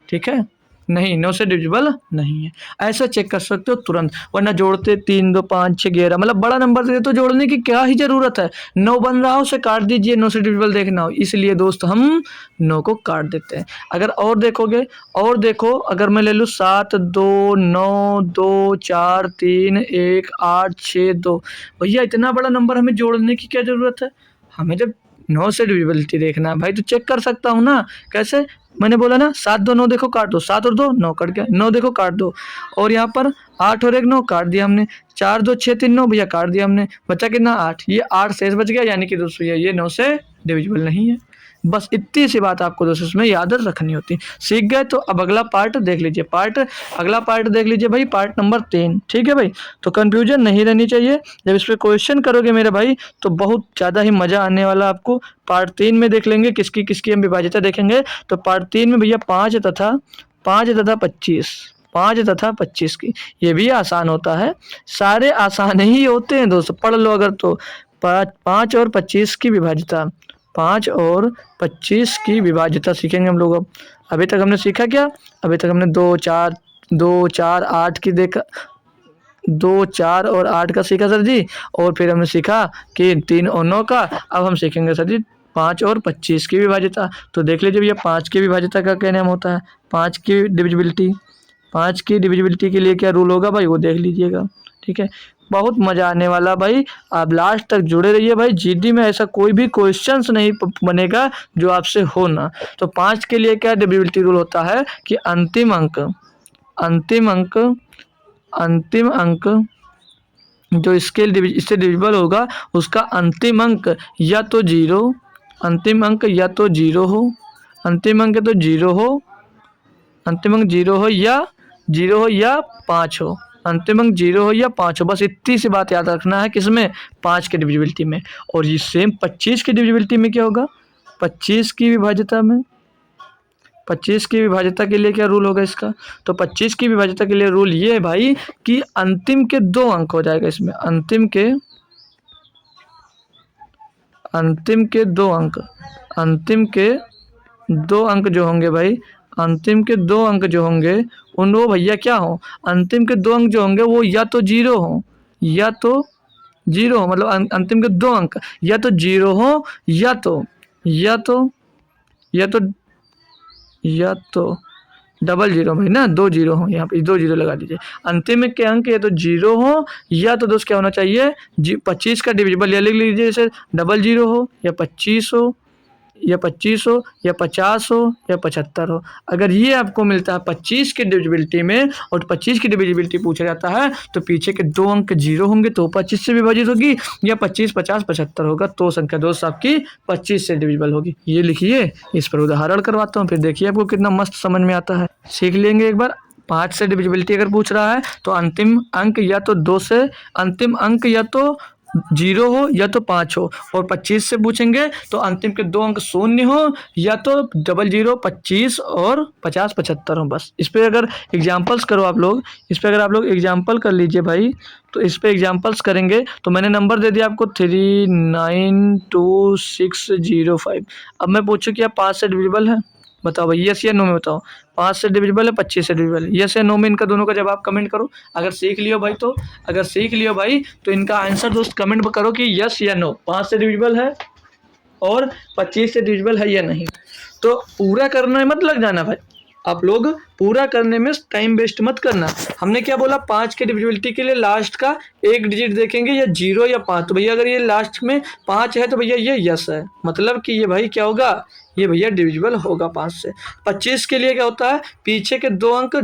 ठीक है, नहीं 9 से डिविजिबल नहीं है। ऐसा चेक कर सकते हो तुरंत, वरना जोड़ते 3 2 5 6 11 मतलब बड़ा नंबर दे तो जोड़ने की क्या ही जरूरत है, 9 बन रहा हो उसे काट दीजिए, 9 से डिविजिबल देखना हो, इसलिए दोस्त हम 9 को काट देते हैं। अगर और देखोगे और देखो, अगर मैं ले लूँ 7 2 9 2 4 3 1 8 6 2, भैया इतना बड़ा नंबर हमें जोड़ने की क्या जरूरत है, हमें जब 9 से डिविजिबिलिटी देखना है भाई तो चेक कर सकता हूँ ना। कैसे, मैंने बोला ना 7 2 9 देखो काट दो, 7 और 2 9 कट गया, 9 देखो काट दो, और यहाँ पर 8 और 1 9 काट दिया हमने, 4 2 6 3 9 भैया काट दिया हमने, बचा कितना 8, ये 8 शेष बच गया, यानी कि दोस्तों ये 9 से डिविजिबल नहीं है। बस इतनी सी बात आपको दोस्तों इसमें याद रखनी होती। सीख गए तो अब अगला पार्ट देख लीजिए, अगला पार्ट देख लीजिए भाई, पार्ट नंबर 3। ठीक है भाई, तो कंफ्यूजन नहीं रहनी चाहिए। जब इस पे क्वेश्चन करोगे मेरे भाई तो बहुत ज़्यादा ही मज़ा आने वाला आपको। पार्ट 3 में देख लेंगे किसकी किसकी हम विभाज्यता देखेंगे। तो पार्ट 3 में भैया 5 तथा 25, 5 तथा 25 की, ये भी आसान होता है, सारे आसान ही होते हैं दोस्तों, पढ़ लो अगर तो। 5 और 25 की विभाज्यता, 5 और 25 की विभाज्यता सीखेंगे हम लोग अब। अभी तक हमने सीखा क्या? अभी तक हमने 2 4 8 की देखा, 2 4 और 8 का सीखा सर जी, और फिर हमने सीखा कि 3 और 9 का। अब हम सीखेंगे सर जी 5 और 25 की विभाज्यता। तो देख लीजिए भैया 5 की विभाज्यता का क्या नाम होता है, 5 की डिविजिबिलिटी। 5 की डिविजिबिलिटी के लिए क्या रूल होगा भाई, वो देख लीजिएगा। ठीक है, बहुत मज़ा आने वाला भाई, आप लास्ट तक जुड़े रहिए भाई। जीडी में ऐसा कोई भी क्वेश्चंस नहीं बनेगा जो आपसे हो ना। तो 5 के लिए क्या डिविजिबिलिटी रूल होता है कि अंतिम अंक जो इससे डिविजिबल होगा उसका अंतिम अंक या तो जीरो, अंतिम अंक या तो जीरो हो, अंतिम अंक तो जीरो हो, अंतिम अंक जीरो हो या 5 हो, अंतिम अंक 0 हो या 5 हो। बस इतनी सी बात याद रखना है किसमें, 5 के डिविजिबिलिटी में। और ये सेम 25 की डिविजिबिलिटी में क्या होगा, 25 की विभाज्यता में, 25 की विभाज्यता के लिए क्या रूल होगा इसका। तो 25 की विभाज्यता के लिए रूल ये है भाई कि अंतिम के 2 अंक हो जाएगा इसमें, अंतिम के 2 अंक, अंतिम के 2 अंक जो होंगे भाई, अंतिम के 2 अंक जो होंगे उन वो भैया क्या हो, अंतिम के 2 अंक जो होंगे वो या तो 0 हो या तो 0 हो, मतलब अंतिम के 2 अंक या तो 0 हो या तो डबल 0 भाई ना, 2 0 हो, यहाँ पे 2 0 लगा दीजिए। अंतिम के अंक या तो 0 हो या तो दोस्त क्या होना चाहिए, 25 का डिविजिबल या लिख लीजिए जैसे डबल 0 हो या 25 हो या 25 हो या 50 हो या 75 हो। अगर ये आपको मिलता है 25 की डिविजिबिलिटी में और 25 की डिविजिबिलिटी पूछा जाता है तो पीछे के 2 अंक 0 होंगे तो 25 से विभाजित होगी, या 25 50 75 होगा तो संख्या दोस्त आपकी 25 से डिविजिबल होगी। ये लिखिए, इस पर उदाहरण करवाता हूँ, फिर देखिए आपको कितना मस्त समझ में आता है। सीख लेंगे एक बार। 5 से डिविजिबिलिटी अगर पूछ रहा है तो अंतिम अंक या तो 2 से, अंतिम अंक या तो 0 हो या तो 5 हो, और 25 से पूछेंगे तो अंतिम के 2 अंक 0 हो या तो डबल 0 25 और 50 75 हो। बस इस पे अगर एग्जांपल्स करो आप लोग, इस पे अगर आप लोग एग्जांपल कर लीजिए भाई, तो इस पे एग्जांपल्स करेंगे तो मैंने नंबर दे दिया आपको 392,605। अब मैं पूछूं कि आप 5 से डिविजिबल है, बताओ भाई, यस या नो में बताओ। 5 से डिविजिबल है, 25 से डिविजिबल है, यस या नो में इनका दोनों का जवाब कमेंट करो। अगर सीख लियो भाई तो, अगर सीख लियो भाई तो इनका आंसर दोस्त कमेंट करो कि यस या नो, 5 से डिविजिबल है और 25 से डिविजिबल है या नहीं। तो पूरा करने में मत लग जाना भाई, आप लोग पूरा करने में टाइम वेस्ट मत करना। हमने क्या बोला, 5 के डिविजिबिलिटी के लिए लास्ट का एक डिजिट देखेंगे या 0 या 5। तो भैया अगर ये लास्ट में 5 है तो भैया ये यस है, मतलब कि ये भाई क्या होगा, ये भैया डिविजिबल होगा 5 से। 25 के लिए क्या होता है, पीछे के 2 अंक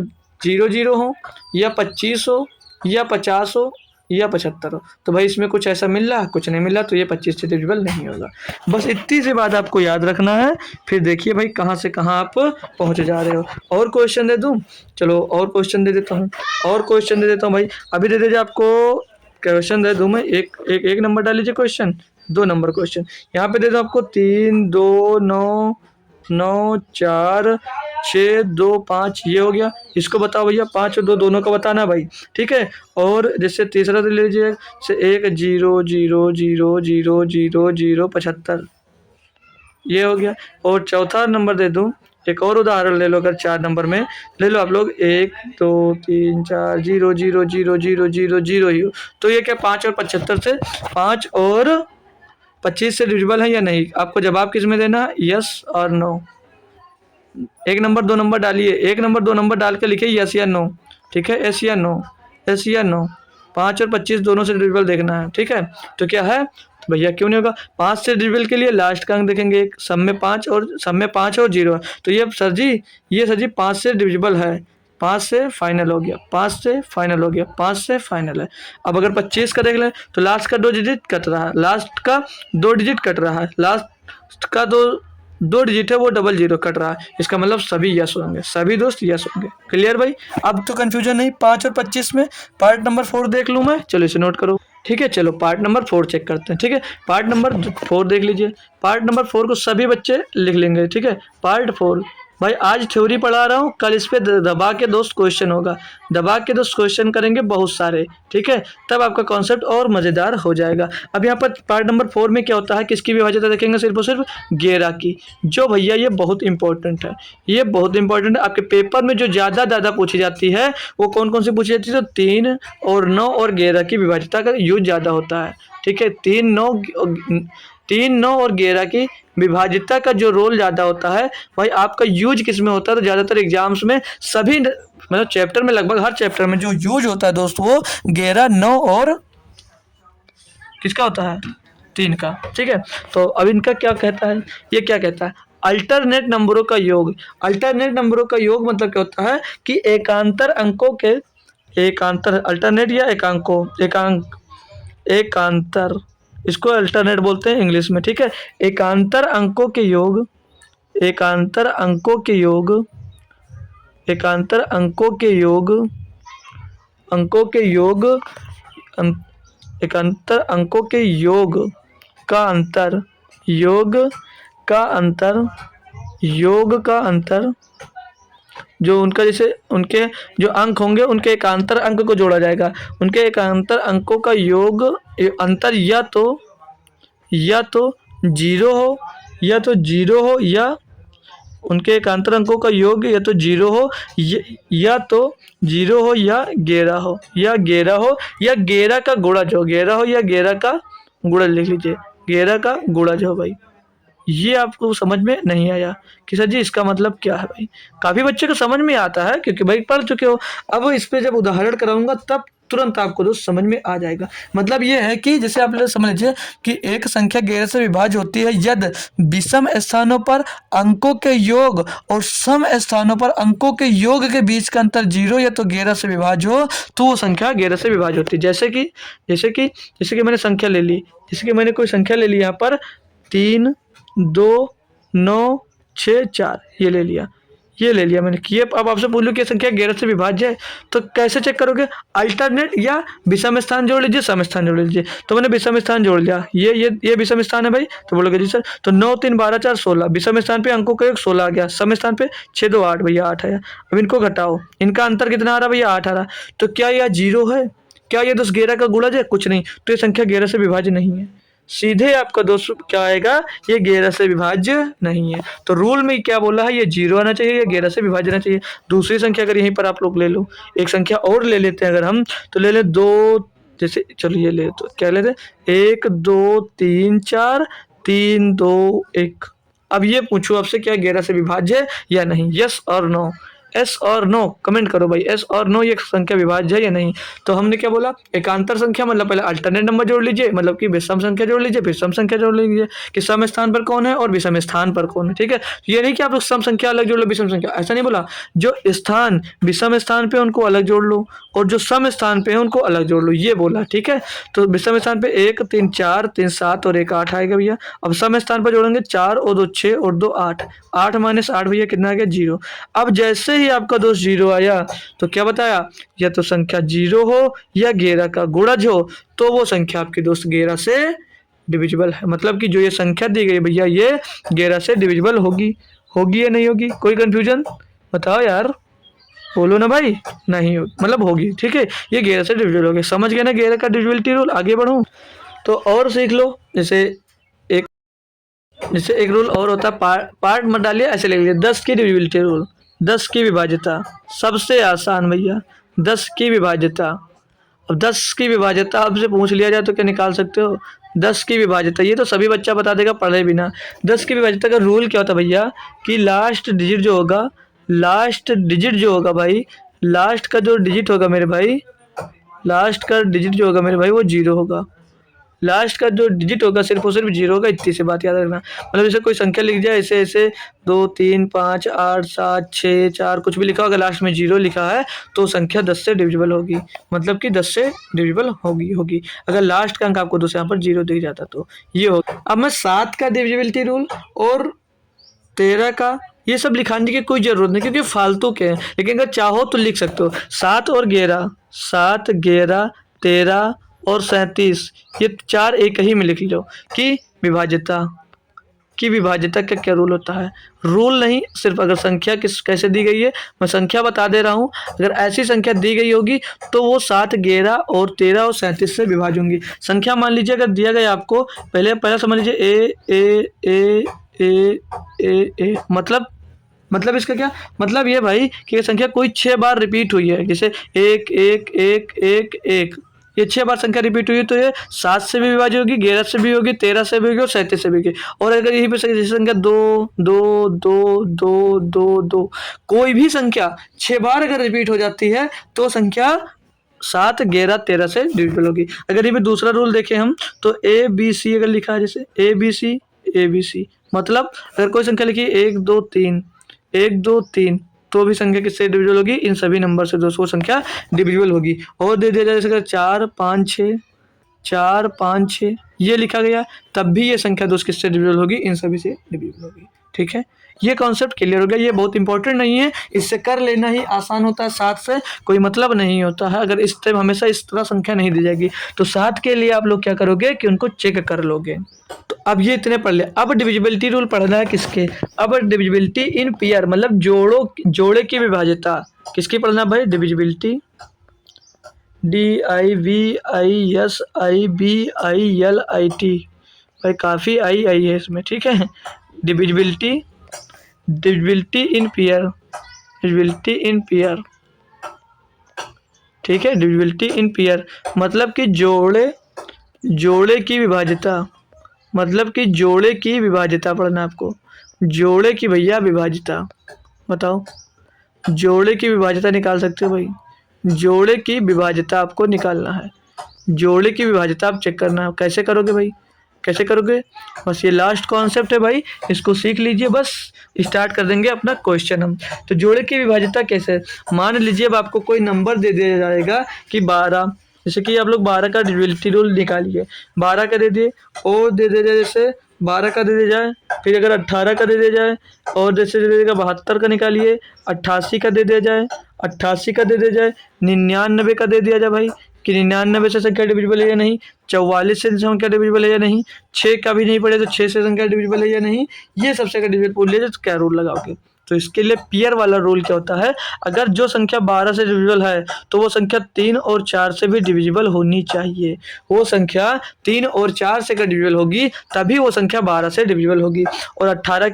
0 0 हो या 25 हो या 50 हो या 75 हो। तो भाई इसमें कुछ ऐसा मिल रहा, कुछ नहीं मिल रहा, तो ये 25 से डिविजिबल नहीं होगा। बस इतनी सी बात आपको याद रखना है। फिर देखिए भाई कहाँ से कहाँ आप पहुँच जा रहे हो। और क्वेश्चन दे दूँ, चलो और क्वेश्चन दे देता हूँ, और क्वेश्चन दे देता हूँ भाई। अभी दे दीजिए आपको क्वेश्चन दे दूँ मैं, एक नंबर डाल लीजिए क्वेश्चन, 2 नंबर क्वेश्चन यहाँ पे दे दो आपको। 3 2 9 9 4 6 2 5 ये हो गया। इसको बताओ भैया, 5 और 2 दोनों का बताना भाई, ठीक है। और जैसे तीसरा दे लीजिए, 1 0 0 0 0 0 0 75 ये हो गया। और चौथा नंबर दे दूं, एक और उदाहरण ले लो, अगर 4 नंबर में ले लो आप लोग, 1 2 3 4 0 0 0 0 0 0 ही हो। तो ये क्या 5 और 75 से, 5 और 25 से डिविजिबल है या नहीं, आपको जवाब किस में देना, यस और नो। 1 नंबर 2 नंबर डालिए, 1 नंबर 2 नंबर डाल के लिखिए यस या नो, ठीक है, यस या नो, यस या नो। 5 और 25 दोनों से डिविजिबल देखना है, ठीक है। तो क्या है, तो भैया क्यों नहीं होगा, 5 से डिविजिबल के लिए लास्ट का अंक देखेंगे, एक सब में 5 और 0 है। तो ये सर जी 5 से डिविजिबल है, 5 से फाइनल हो गया, 5 से फाइनल हो गया, 5 से फाइनल है। अब अगर 25 का देख लें तो लास्ट का 2 डिजिट कट रहा है, लास्ट का 2 डिजिट कट रहा है, लास्ट का 2 दो डिजिट है वो डबल जीरो कट रहा है, इसका मतलब सभी यस होंगे, सभी दोस्त यस होंगे। क्लियर भाई, अब तो कंफ्यूजन नहीं 5 और 25 में। पार्ट नंबर 4 देख लूँ मैं, चलो इसे नोट करो। ठीक है, चलो पार्ट नंबर 4 चेक करते हैं। ठीक है, पार्ट नंबर 4 देख लीजिए। पार्ट नंबर 4 को सभी बच्चे लिख लेंगे। ठीक है, पार्ट 4 भाई आज थ्योरी पढ़ा रहा हूँ, कल इस पे दबा के दोस्त क्वेश्चन होगा, दबा के दोस्त क्वेश्चन करेंगे बहुत सारे। ठीक है, तब आपका कॉन्सेप्ट और मज़ेदार हो जाएगा। अब यहाँ पर पार्ट नंबर 4 में क्या होता है, किसकी विभाज्यता देखेंगे, सिर्फ और सिर्फ गेरा की। जो भैया ये बहुत इंपॉर्टेंट है, ये बहुत इंपॉर्टेंट है। आपके पेपर में जो ज़्यादा पूछी जाती है वो कौन कौन सी पूछी जाती है, तो 3 और 9 और गेरा की विभाज्यता का यूज ज़्यादा होता है। ठीक है, 3 9 और गेरा की विभाज्यता का जो रोल ज़्यादा होता है भाई, आपका यूज किस में होता है, तो ज़्यादातर एग्जाम्स में सभी मतलब चैप्टर में, लगभग हर चैप्टर में जो यूज होता है दोस्त वो 11 9 और किसका होता है, 3 का। ठीक है, तो अब इनका क्या कहता है, ये क्या कहता है, अल्टरनेट नंबरों का योग। अल्टरनेट नंबरों का योग मतलब क्या होता है कि एकांतर अंकों के, एकांतर अल्टरनेट या एकांतर, इसको अल्टरनेट बोलते हैं इंग्लिश में। ठीक है, एकांतर अंकों के योग, एकांतर अंकों के योग, एकांतर अंकों के योग, अंकों के योग, एकांतर अंकों के योग का अंतर, योग का अंतर, योग का अंतर, जो उनका जैसे उनके जो अंक होंगे उनके एकांतर अंक को जोड़ा जाएगा। उनके एकांतर अंकों का योग अंतर या तो जीरो हो, या तो जीरो हो, या उनके एकांतर अंकों का योग या तो जीरो हो, या तो जीरो हो, या गेरा हो, या गेरा हो, या गेरा का गुणज हो, गेरा हो या गेरा का गुणज लिख लीजिए, गेरा का गुणज हो। भाई ये आपको समझ में नहीं आया कि सर जी इसका मतलब क्या है, भाई काफ़ी बच्चे को समझ में आता है क्योंकि भाई पढ़ चुके हो। अब इस पे जब उदाहरण कराऊंगा तब तुरंत आपको दोस्त समझ में आ जाएगा। मतलब ये है कि जैसे आप लोग समझ लीजिए कि एक संख्या 11 से विभाज्य होती है यदि विषम स्थानों पर अंकों के योग और सम स्थानों पर अंकों के योग के बीच का अंतर 0 या तो 11 से विभाज्य हो तो वो संख्या 11 से विभाज्य होती है। जैसे कि मैंने संख्या ले ली, जैसे कि मैंने कोई संख्या ले ली यहाँ पर 3 2 9 6 4, ये ले लिया, ये ले लिया मैंने कि अब आपसे बोलूँ कि संख्या 11 से विभाज्य है तो कैसे चेक करोगे, अल्टरनेट या विषम स्थान जोड़ लीजिए, सम स्थान जोड़ लीजिए। तो मैंने विषम स्थान जोड़ लिया, ये विषम स्थान है भाई, तो बोलोगे जी सर, तो 9 3 12 4 16, विषम स्थान पे अंकों का योग 16 आ गया, सम स्थान पे 6 2 8, भैया 8 आया। अब इनको घटाओ, इनका अंतर कितना आ रहा भैया 8 आ रहा, तो क्या यह 0 है, क्या ये दोस्त 11 का गुणज है, कुछ नहीं, तो ये संख्या 11 से विभाज्य नहीं है। सीधे आपका दोस्त क्या आएगा, ये 11 से विभाज्य नहीं है। तो रूल में क्या बोला है, ये 0 आना चाहिए, ये 11 से विभाज्य आना चाहिए। दूसरी संख्या अगर यहीं पर आप लोग ले लो, एक संख्या और ले लेते हैं अगर हम, तो ले ले 2, जैसे चलो ये ले, तो क्या लेते हैं 1 2 3 4 3 2 1। अब ये पूछो आपसे क्या 11 से विभाज्य है या नहीं, यस और नो, एस और नो कमेंट करो भाई, एस और नो ये संख्या विभाज्य है या नहीं। तो हमने क्या बोला, एकांतर संख्या मतलब पहले अल्टरनेट नंबर जोड़ लीजिए, मतलब कि विषम संख्या जोड़ लीजिए, फिर सम संख्या जोड़ लीजिए कि सम स्थान पर कौन है और विषम स्थान पर कौन है। ठीक है, ये नहीं कि आप लोग सम संख्या अलग जोड़ लो विषम संख्या, ऐसा नहीं बोला। जो स्थान विषम स्थान पे उनको अलग जोड़ लो और जो सम स्थान पे है उनको अलग जोड़ लो, ये बोला। ठीक है, तो विषम स्थान पे 1 3 4 3 7 और 1 8 आएगा भैया। अब सम स्थान पर जोड़ेंगे 4 और 2 6 और 2 8, 8 माइनस 8 भैया कितना आ गया 0। अब जैसे ही आपका दोस्त 0 आया तो क्या बताया, या तो संख्या 0 हो या 11 का गुणज हो, तो वो संख्या आपकी दोस्त 11 से डिविजिबल है। मतलब कि जो ये संख्या दी गई भैया ये 11 से डिविजिबल होगी या नहीं होगी, कोई कंफ्यूजन बताओ यार, बोलो ना भाई, नहीं होगी मतलब होगी। ठीक है, ये 11 से डिविजिबल होगी, समझ गए ना 11 का डिविजिबिलिटी रूल। आगे बढ़ूँ तो और सीख लो, जैसे एक रूल और होता है, पार्ट मत डालिए, ऐसे लिख लीजिए 10 की डिविजिबिलिटी रूल, 10 की विभाज्यता सबसे आसान भैया, 10 की विभाज्यता। अब 10 की विभाज्यता आपसे पूछ लिया जाए तो क्या निकाल सकते हो, 10 की विभाज्यता, ये तो सभी बच्चा बता देगा पढ़े बिना। 10 की विभाज्यता का रूल क्या होता है भैया कि लास्ट डिजिट जो होगा, लास्ट डिजिट जो होगा भाई, लास्ट का जो डिजिट होगा मेरे भाई, लास्ट का डिजिट जो होगा मेरे भाई वो 0 होगा। लास्ट का जो डिजिट होगा सिर्फ और सिर्फ 0 होगा, इतनी सी बात याद रखना। मतलब जैसे कोई संख्या लिख जाए ऐसे ऐसे 2 3 5 8 7 6 4 कुछ भी लिखा होगा, लास्ट में 0 लिखा है तो संख्या 10 से डिविजिबल होगी, मतलब कि 10 से डिविजिबल होगी अगर लास्ट का अंक आपको दूसरे यहाँ पर 0 दिख जाता तो ये होगा। अब मैं 7 का डिविजिबिलिटी रूल और 13 का, ये सब लिखाने की कोई ज़रूरत नहीं क्योंकि फालतू के हैं, लेकिन अगर चाहो तो लिख सकते हो। 7 और 11, 7, 11, 13 और 37, ये 4 एक ही में लिख लो कि विभाज्यता का क्या रूल होता है। रूल नहीं, सिर्फ अगर संख्या कैसे दी गई है, मैं संख्या बता दे रहा हूँ। अगर ऐसी संख्या दी गई होगी तो वो 7, 11 और 13 और 37 से विभाज्य होंगी। संख्या मान लीजिए अगर दिया गया आपको, पहला समझ लीजिए ए, मतलब इसका क्या मतलब, ये भाई कि ये संख्या कोई 6 बार रिपीट हुई है, जैसे 1 1 1 1 1, ये 6 बार संख्या रिपीट हुई है तो ये 7 से भी विभाज्य होगी, 11 से भी होगी, 13 से भी होगी और 37 से भी होगी। और अगर यही पे जैसे संख्या 2 2 2 2 2 2, कोई भी संख्या 6 बार अगर रिपीट हो जाती है तो संख्या 7, 11, 13 से डिविजिबल होगी। अगर ये भी दूसरा रूल देखें हम, तो ए बी सी अगर लिखा है, जैसे ए बी सी, मतलब अगर कोई संख्या लिखी 1 2 3, 1 2 3, तो भी संख्या किससे डिविजिबल होगी, इन सभी नंबर से दोस्तों संख्या डिविजिबल होगी। और दे दिया जाए जैसे 4 5 6, 4 5 6 ये लिखा गया, तब भी ये संख्या दोस्त किससे डिविजिबल होगी, इन सभी से डिविजिबल होगी। ठीक है, ये कॉन्सेप्ट क्लियर हो गया। ये बहुत इंपॉर्टेंट नहीं है, इससे कर लेना ही आसान होता है, 7 से कोई मतलब नहीं होता है। अगर इस टाइम हमेशा इस तरह संख्या नहीं दी जाएगी तो 7 के लिए आप लोग क्या करोगे कि उनको चेक कर लोगे। तो अब ये इतने पढ़ ले। अब डिविजिबिलिटी रूल पढ़ना है किसके, अब डिविजिबिलिटी इन पेयर, मतलब जोड़े की विभाज्यता किसकी पढ़ना भाई, डिविजिबिलिटी DIVISIBILIT, भाई काफ़ी आई है इसमें। ठीक है, डिविजिबिलिटी इन पेयर, ठीक है, डिविजिबिलिटी इन पेयर मतलब कि जोड़े की विभाज्यता, मतलब कि जोड़े की विभाज्यता पढ़ना आपको। जोड़े की भैया विभाज्यता बताओ, जोड़े की विभाज्यता निकाल सकते हो भाई, जोड़े की विभाज्यता आपको निकालना है। जोड़े की विभाज्यता आप चेक करना है, कैसे करोगे भाई, कैसे करोगे, बस ये लास्ट कॉन्सेप्ट है भाई, इसको सीख लीजिए, बस स्टार्ट कर देंगे अपना क्वेश्चन हम। तो जोड़े की विभाज्यता कैसे, मान लीजिए अब आपको कोई नंबर दे दिया जाएगा कि 12, जैसे कि आप लोग 12 का डिविजिबिलिटी रूल निकालिए, 12 का दे दिए और दे दिया जैसे 12 का दे दिया जाए, फिर अगर 18 का दे दिया जाए और जैसे दे देगा 72 का निकालिए, 88 का दे दिया जाए, 88 का दे दिया जाए, 99 का दे दिया जाए भाई कि 99 से संख्या डिविजिबल है या नहीं, 44 से संख्या डिविजिबल है या नहीं, 6 का भी नहीं पड़े तो 6 से संख्या डिविजिबल है या नहीं, ये सबसे अगर डिविजिबल पूछ लिया तो क्या रूल लगाओगे। तो इसके लिए पेयर वाला रूल क्या होता है, अगर जो संख्या 12 से डिविजिबल है तो वो संख्या 3 और 4 से भी डिविजिबल होनी चाहिए। वो संख्या 3 और 4 से अगर डिविजिबल होगी तभी वो संख्या 12 से डिविजिबल होगी। और 18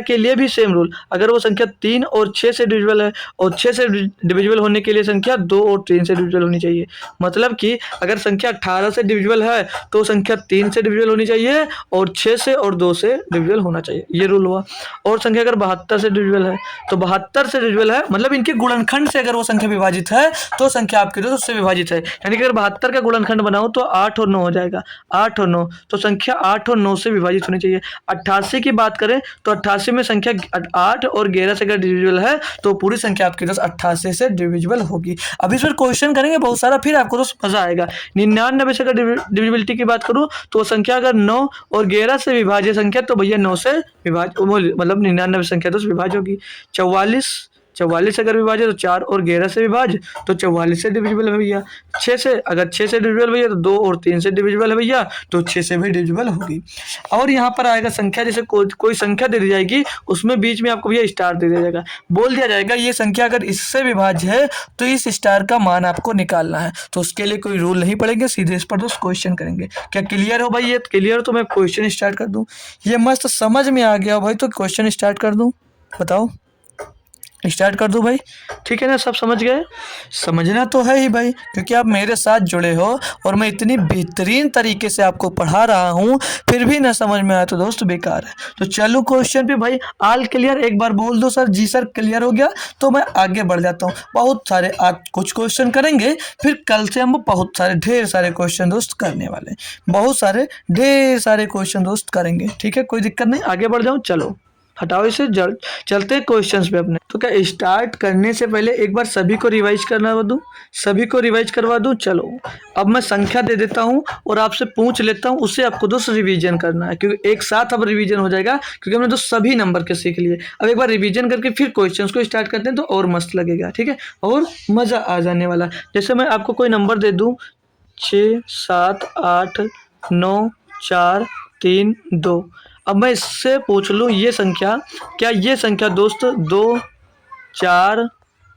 के लिए भी सेम रूल, अगर वो संख्या 3 और 6 से डिविजिबल है और 6 से डिविजिबल होने के लिए संख्या 2 और 3 से डिविजिबल होनी चाहिए। मतलब कि अगर संख्या 18 से डिविजिबल है तो संख्या 3 से डिविजिबल होनी चाहिए और 6 से और 2 से डिविजिबल होना चाहिए, ये रूल हुआ। और संख्या अगर 72 से डिविजिबल है तो 72 से डिविजिबल है, मतलब इनके गुणनखंड से अगर वो संख्या विभाजित है तो संख्या आपकी दोस्त उससे विभाजित है, यानी कि अगर 72 का गुणनखंड बनाओ तो 8 और 9 हो जाएगा, 8 और 9, तो संख्या 8 और 9 से विभाजित होनी चाहिए। 88 की बात करें तो 88 में संख्या 8 और 11 से अगर डिविजिबल है तो पूरी संख्या आपकी दोस्त 88 से डिविजिबल होगी। अब इस पर क्वेश्चन करेंगे बहुत सारा, फिर आपको दोस्त मजा आएगा। 99 से अगर डिविजिबिलिटी की बात करूँ तो संख्या अगर 9 और 11 से विभाज्य संख्या तो भैया 9 से विभाज्य, मतलब 99 संख्या तो विभाज्य होगी। 44 अगर विभाज्य तो 4 और 11 से विभाज्य तो 44 से डिविजिबल है भैया। 6 से डिविजिबल भैया तो 2 और 3 से डिविजिबल है भैया, तो 6 से भी डिविजिबल होगी। और यहाँ पर आएगा संख्या, जैसे कोई संख्या दे दी जाएगी उसमें बीच में आपको भैया स्टार दे दिया जाएगा, बोल दिया जाएगा ये संख्या अगर इससे विभाज्य है तो इस स्टार का मान आपको निकालना है। तो उसके लिए कोई रूल नहीं पड़ेंगे, सीधे इस पर दोस्त क्वेश्चन करेंगे। क्या क्लियर हो भाई, ये क्लियर हो तो मैं क्वेश्चन स्टार्ट कर दूँ, ये मस्त समझ में आ गया भाई तो क्वेश्चन स्टार्ट कर दूँ, बताओ स्टार्ट कर दूं भाई, ठीक है ना, सब समझ गए। समझना तो है ही भाई, क्योंकि आप मेरे साथ जुड़े हो और मैं इतनी बेहतरीन तरीके से आपको पढ़ा रहा हूँ, फिर भी ना समझ में आया तो दोस्त बेकार है। तो चलो क्वेश्चन पे भाई, ऑल क्लियर एक बार बोल दो सर, जी सर क्लियर हो गया तो मैं आगे बढ़ जाता हूँ। बहुत सारे आज कुछ क्वेश्चन करेंगे, फिर कल से हम बहुत सारे ढेर सारे क्वेश्चन दोस्त करने वाले, बहुत सारे ढेर सारे क्वेश्चन दोस्त करेंगे, ठीक है, कोई दिक्कत नहीं, आगे बढ़ जाऊँ। चलो हटाओ इसे। चलते हैं क्वेश्चंस पे अपने। तो क्या स्टार्ट करने से पहले एक बार सभी को रिवाइज करवा दूं? सभी को रिवाइज करवा दूं? चलो अब मैं संख्या दे देता हूं और आपसे पूछ लेता हूं, उससे आपको दोस्त रिवीजन करना है, क्योंकि एक साथ अब रिवीजन हो जाएगा, क्योंकि हमने दोस्त सभी नंबर के सीख लिए। अब एक बार रिवीजन करके फिर क्वेश्चंस को स्टार्ट करते हैं तो और मस्त लगेगा, ठीक है, और मज़ा आ जाने वाला। जैसे मैं आपको कोई नंबर दे दूं 6 7 8 9 4 3 2। अब मैं इससे पूछ लूँ ये संख्या, क्या ये संख्या दोस्त 2 4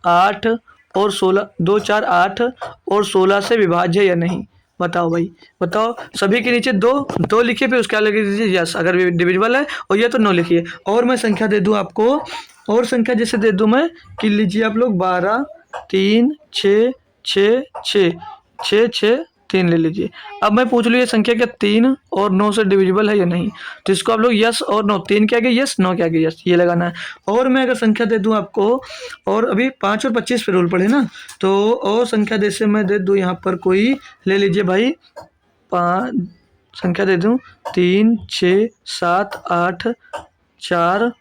8 और 16, 2 4 8 और 16 से विभाज्य है या नहीं? बताओ भाई, बताओ। सभी के नीचे दो दो लिखिए, फिर उसके आगे लिख दीजिए यस अगर डिविजिबल है, और ये तो नो लिखिए। और मैं संख्या दे दूं आपको, और संख्या जैसे दे दूं मैं कि लीजिए आप लोग 12 3 6 6 6 6 6 3 ले लीजिए। अब मैं पूछ लूँ ये संख्या क्या 3 और 9 से डिविजिबल है या नहीं? तो इसको आप लोग यस और नो, 3 के आगे यस, 9 के आगे यस, ये लगाना है। और मैं अगर संख्या दे दूं आपको, और अभी 5 और 25 पे रूल पड़े ना, तो और संख्या जैसे मैं दे दूं यहाँ पर कोई, ले लीजिए भाई 5, संख्या दे दूं 3 6 7 8 4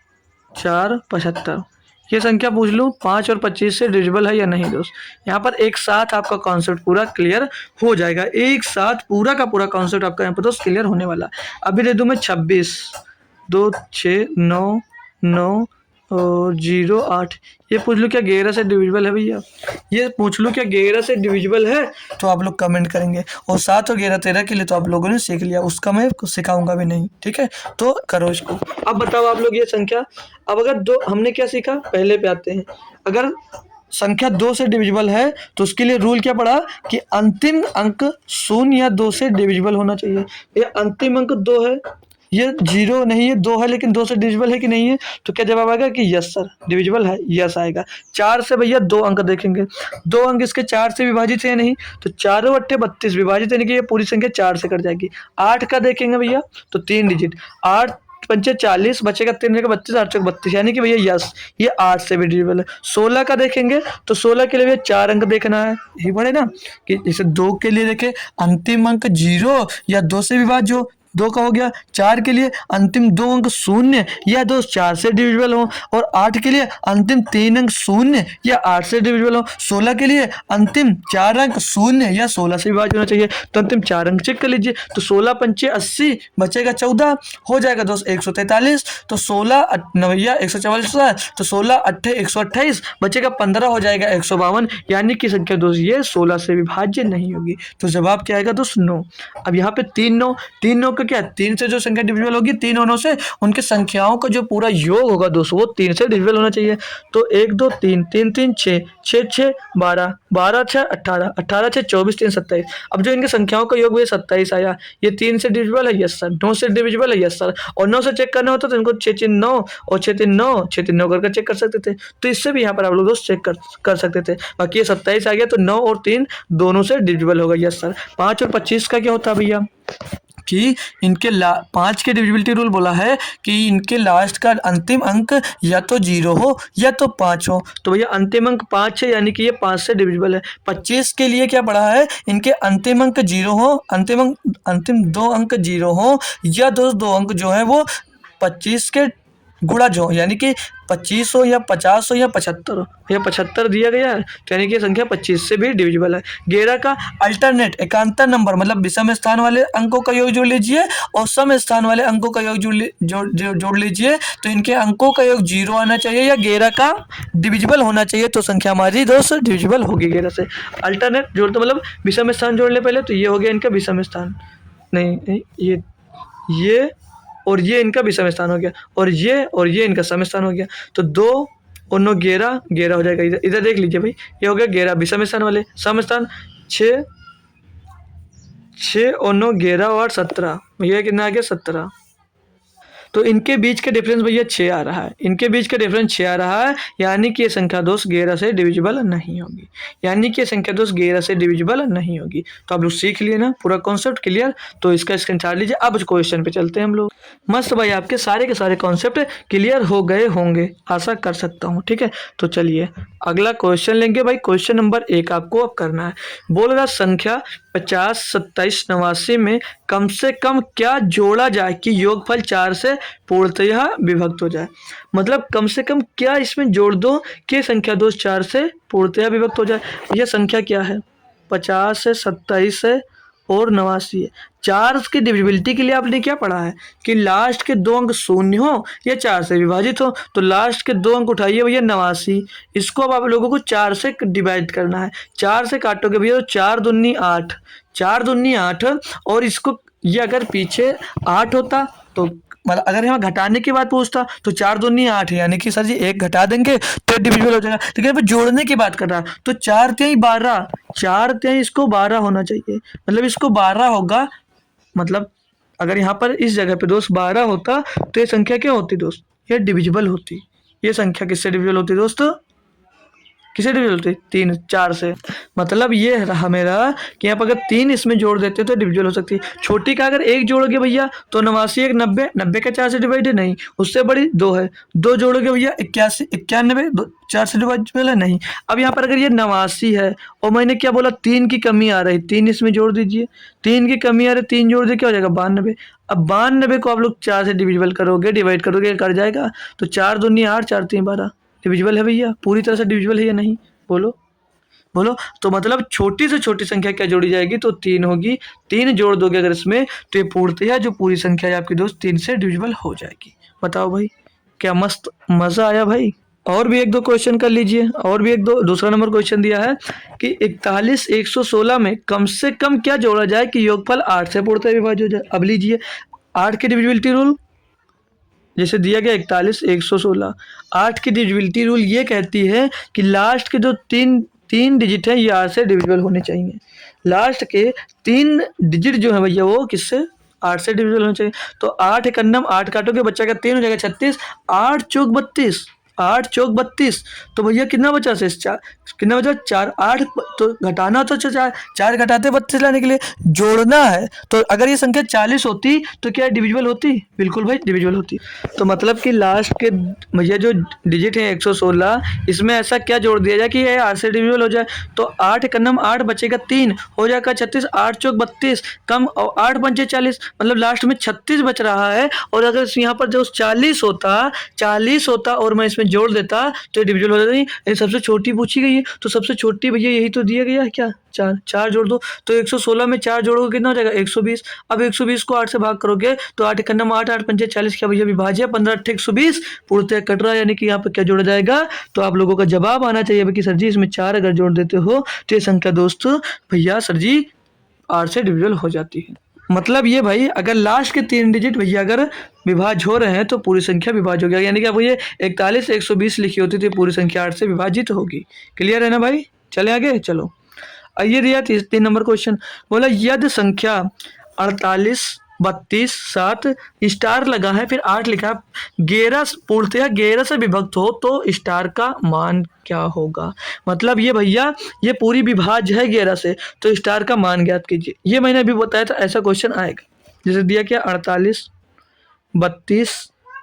4 75, ये संख्या पूछ लूँ 5 और 25 से डिविजिबल है या नहीं दोस्त? यहाँ पर एक साथ आपका कॉन्सेप्ट पूरा क्लियर हो जाएगा, एक साथ पूरा का पूरा कॉन्सेप्ट आपका यहाँ पर दोस्त क्लियर होने वाला। अभी दे दूँ मैं 26 2 6 9 9 और 0 8, ये पूछ लूँ क्या 11 से डिविजिबल है भैया? ये पूछ लूँ क्या 11 से डिविजिबल है? तो आप लोग कमेंट करेंगे। और 7 और 11 13 के लिए तो आप लोगों ने सीख लिया, उसका मैं कुछ सिखाऊंगा भी नहीं, ठीक है, तो करो इसको। अब बताओ आप लोग ये संख्या, अब अगर दो, हमने क्या सीखा, पहले पे आते हैं। अगर संख्या 2 से डिविजिबल है तो उसके लिए रूल क्या पड़ा कि अंतिम अंक 0 या 2 से डिविजिबल होना चाहिए। ये अंतिम अंक 2 है, ये 0 नहीं है, 2 है, लेकिन 2 से डिविजिबल है कि नहीं है? तो क्या जवाब आएगा कि यस सर डिविजिबल है, यस आएगा। 4 से भैया 2 अंक देखेंगे, 2 अंक इसके 4 से विभाजित है या नहीं? तो 4 अट्ठे 32 विभाजित, यानी कि ये पूरी संख्या 4 से कट जाएगी। 8 का देखेंगे भैया तो 3 डिजिट, 8 पंचे 40 बचेगा 3 रहेगा 32, 8 चौक 32, यानी कि भैया यस ये 8 से भी डिविजिबल है। 16 का देखेंगे तो 16 के लिए भैया 4 अंक देखना है, यही पड़े ना कि जैसे 2 के लिए देखे अंतिम अंक 0 या 2 से विभाज्य हो, 2 का हो गया। 4 के लिए अंतिम 2 अंक 0 या 2 4 से डिविजिबल हो, और 8 के लिए अंतिम 3 अंक 0 या 8 से डिविजिबल हो। 16 के लिए अंतिम 4 अंक 0 या 16 से विभाज्य होना चाहिए, तो अंतिम 4 अंक चेक कर लीजिए। तो 16 पंचे 80 बचेगा 14, हो जाएगा दोस्त 143। तो 16 नवैया 144, तो 16 अट्ठे 128 बचेगा 15, हो जाएगा 152, यानी कि संख्या दोस्त ये 16 से विभाज्य नहीं होगी। तो जवाब क्या आएगा दोस्त? 9। अब यहाँ पे 3 9 का क्या, 3 से जो संख्या डिविजिबल होगी 3 और 9 से, उनके संख्याओं का जो पूरा योग होगा दोस्तों वो 3 से डिविजिबल होना चाहिए। तो 1 2 3 3 3 6 6 6 12 12 6 18 18 6 24 3 27। अब जो इनके संख्याओं का योग वो 27 आया, ये 3 से डिविजिबल है यस सर, 9 से डिविजिबल है यस सर, और 9 से चेक करना होता तो इनको 6 3 9 और 6 3 9 6 3 9 करके चेक कर सकते थे। तो इससे भी यहाँ पर आप लोग दोस्त चेक कर सकते थे। बाकी ये 27 आ गया तो 9 और 3 दोनों से डिविजिबल होगा यस सर। 5 और 25 का क्या होता है भैया कि इनके 5 के डिविजिबिलिटी रूल बोला है कि इनके लास्ट का अंतिम अंक या तो 0 हो या तो 5 हो। तो भैया अंतिम अंक 5 है, यानी कि ये 5 से डिविजिबल है। 25 के लिए क्या पढ़ा है, इनके अंतिम अंक 0 हो, अंतिम 2 अंक 0 हो, या दो अंक जो है वो 25 के गुणा जो, यानी कि 25 हो या 50 हो या 75 हो, या 75 दिया गया है तो यानी कि ये संख्या 25 से भी डिविजिबल है। 11 का अल्टरनेट एकांतर नंबर मतलब विषम स्थान वाले अंकों का योग जोड़ लीजिए और सम स्थान वाले अंकों का योग जोड़ लीजिए, तो इनके अंकों का योग 0 आना चाहिए या 11 का डिविजिबल होना चाहिए, तो संख्या हमारी दोस्त डिविजिबल होगी 11 से। अल्टरनेट जोड़ते मतलब विषम स्थान जोड़ने पहले, तो ये हो गया इनका विषम स्थान, नहीं ये और ये इनका विषम स्थान हो गया, और ये इनका सम स्थान हो गया। तो 2 और 9 11 11 हो जाएगा। इधर देख लीजिए भाई, ये हो गया 11 विषम स्थान वाले, सम स्थान 6 और 9 11 और 17, भैया कितना आ गया 17। तो इनके बीच का डिफरेंस भैया 6 आ रहा है, इनके बीच का डिफरेंस 6 आ रहा है, यानी कि ये संख्या दोस्त 11 से डिविजिबल नहीं होगी, यानी कि ये संख्या दोस्त 11 से डिविजिबल नहीं होगी। तो आप लोग सीख लिए ना, पूरा कॉन्सेप्ट क्लियर, तो इसका स्क्रीनशॉट लीजिए। अब क्वेश्चन पे चलते हैं हम लोग। मस्त भाई, आपके सारे के सारे कॉन्सेप्ट क्लियर हो गए होंगे, आशा कर सकता हूँ, ठीक है। तो चलिए अगला क्वेश्चन लेंगे भाई। क्वेश्चन नंबर 1 आपको अब करना है। बोल रहा संख्या 50, 27, 89 में कम से कम क्या जोड़ा जाए कि योगफल 4 से पूर्णतः विभक्त हो जाए। मतलब कम से कम क्या इसमें जोड़ दो कि संख्या दोष 4 से पूर्णतः विभक्त हो जाए। यह संख्या क्या है? 50 है, 27 है और 89 है। 4 की डिविजिबिलिटी के लिए आपने क्या पढ़ा है कि लास्ट के 2 अंक शून्य हो या 4 से विभाजित हो। तो लास्ट के 2 अंक उठाइए भैया 89, इसको अब आप लोगों को 4 से डिवाइड करना है। 4 से काटोगे भैया तो 4 दूनी 8, 4 दूनी 8 और इसको ये अगर पीछे 8 होता तो मतलब अगर यहाँ घटाने की बात पूछता तो 4 दूनी 8 यानी कि सर जी 1 घटा देंगे तो डिविजिबल हो जाएगा। लेकिन यहाँ पे जोड़ने की बात कर रहा तो 4 तिहाई 12, 4 तिहाई इसको 12 होना चाहिए। मतलब इसको 12 होगा। मतलब अगर यहाँ पर इस जगह पे दोस्त 12 होता तो ये संख्या क्या होती दोस्त? ये डिविजिबल होती। ये संख्या किससे डिविजिबल होती दोस्तों? किसे डिविजिबल होती? 3 4 से। मतलब ये रहा मेरा कि यहाँ पर अगर 3 इसमें जोड़ देते तो डिविजिबल हो सकती है। छोटी का अगर 1 जोड़ोगे भैया तो 89 1 90, 90 का 4 से डिवाइड है नहीं, उससे बड़ी 2 है, 2 जोड़ोगे भैया 81 91, 4 से डिवाइडेबल है नहीं। अब यहाँ पर अगर ये 89 है और मैंने क्या बोला 3 की कमी आ रही, 3 इसमें जोड़ दीजिए, 3 की कमी आ रही, 3 जोड़ दीजिए क्या हो जाएगा 92। अब 92 को आप लोग 4 से डिविजिबल करोगे, डिवाइड करोगे कर जाएगा तो 4 दूनी 8, 4 तीन 12। डिविजिबल है भैया, पूरी तरह से डिविजिबल है या नहीं? बोलो बोलो। तो मतलब छोटी से छोटी संख्या क्या जोड़ी जाएगी तो 3 होगी। 3 जोड़ दोगे अगर इसमें तो ये पूर्णतः जो पूरी संख्या है आपकी दोस्त 3 से डिविजिबल हो जाएगी। बताओ भाई, क्या मस्त मजा आया भाई। और भी एक दो क्वेश्चन कर लीजिए। और भी एक दो दूसरा नंबर क्वेश्चन दिया है कि 41 116 में कम से कम क्या जोड़ा जाए कि योगफल 8 से पूर्णतः विभाज्य हो जाए। अब लीजिए 8 की डिविजिबिलिटी रूल जैसे दिया गया 41 116, 8 की डिविजिबिलिटी रूल ये कहती है कि लास्ट के जो तीन डिजिट है ये 8 से डिविजिबल होने चाहिए। लास्ट के 3 डिजिट जो है भैया वो किससे? 8 से डिविजिबल होने चाहिए। तो 8 एकन्नम 8 काटोगे बच्चा का 3 हो जाएगा 36, 8 चौक 32, 8 चौक 32। तो भैया कितना बचा से कितना बचा 4, 8 तो घटाना तो 4 घटाते 32 लाने के लिए जोड़ना है। तो अगर ये संख्या 40 होती तो क्या डिविजिबल होती? बिल्कुल भाई डिविजिबल होती। तो मतलब कि लास्ट के भैया जो डिजिट है 116 इसमें ऐसा क्या जोड़ दिया जाए कि ये 8 से डिविजिबल हो जाए। तो 8 एकन्नम 8 बचेगा 3 हो जाएगा 36, 8 चौक 32 कम और 8 पंचे 40, मतलब लास्ट में 36 बच रहा है। और अगर यहाँ पर जो 40 होता और मैं इसमें जोड़ देता तो डिविजिबल हो जाता। नहीं सबसे छोटी पूछी गई है तो सबसे छोटी भैया यही तो दिया गया है क्या? 4 जोड़ दो तो 116 में 4 जोड़ोगे कितना हो जाएगा 120। अब 120 को 8 से भाग करोगे तो 8 एकन्नम 8, 8 पंचे 40 क्या भैया विभाज्य 15 8 120 पूर्णतः कट रहा है। यानी कि यहाँ पर क्या जोड़ा जाएगा? तो आप लोगों का जवाब आना चाहिए कि सर जी इसमें 4 अगर जोड़ देते हो तो ये संख्या दोस्त भैया सर जी 8 से डिविजिबल हो जाती है। मतलब ये भाई अगर लास्ट के 3 डिजिट भैया अगर विभाज्य हो रहे हैं तो पूरी संख्या विभाज्य हो गया। यानी कि अब ये 41 120 लिखी होती तो पूरी संख्या 8 से विभाजित होगी। क्लियर है ना भाई? चले आगे चलो। ये दिया 3 नंबर क्वेश्चन। बोला यदि संख्या 48 32 7 स्टार लगा है फिर 8 लिखा है 11 पूर्णतः 11 से विभक्त हो तो स्टार का मान क्या होगा। मतलब ये भैया ये पूरी विभाज्य है 11 से तो स्टार का मान ज्ञात कीजिए। ये मैंने अभी बताया था ऐसा क्वेश्चन आएगा। जैसे दिया क्या 48 32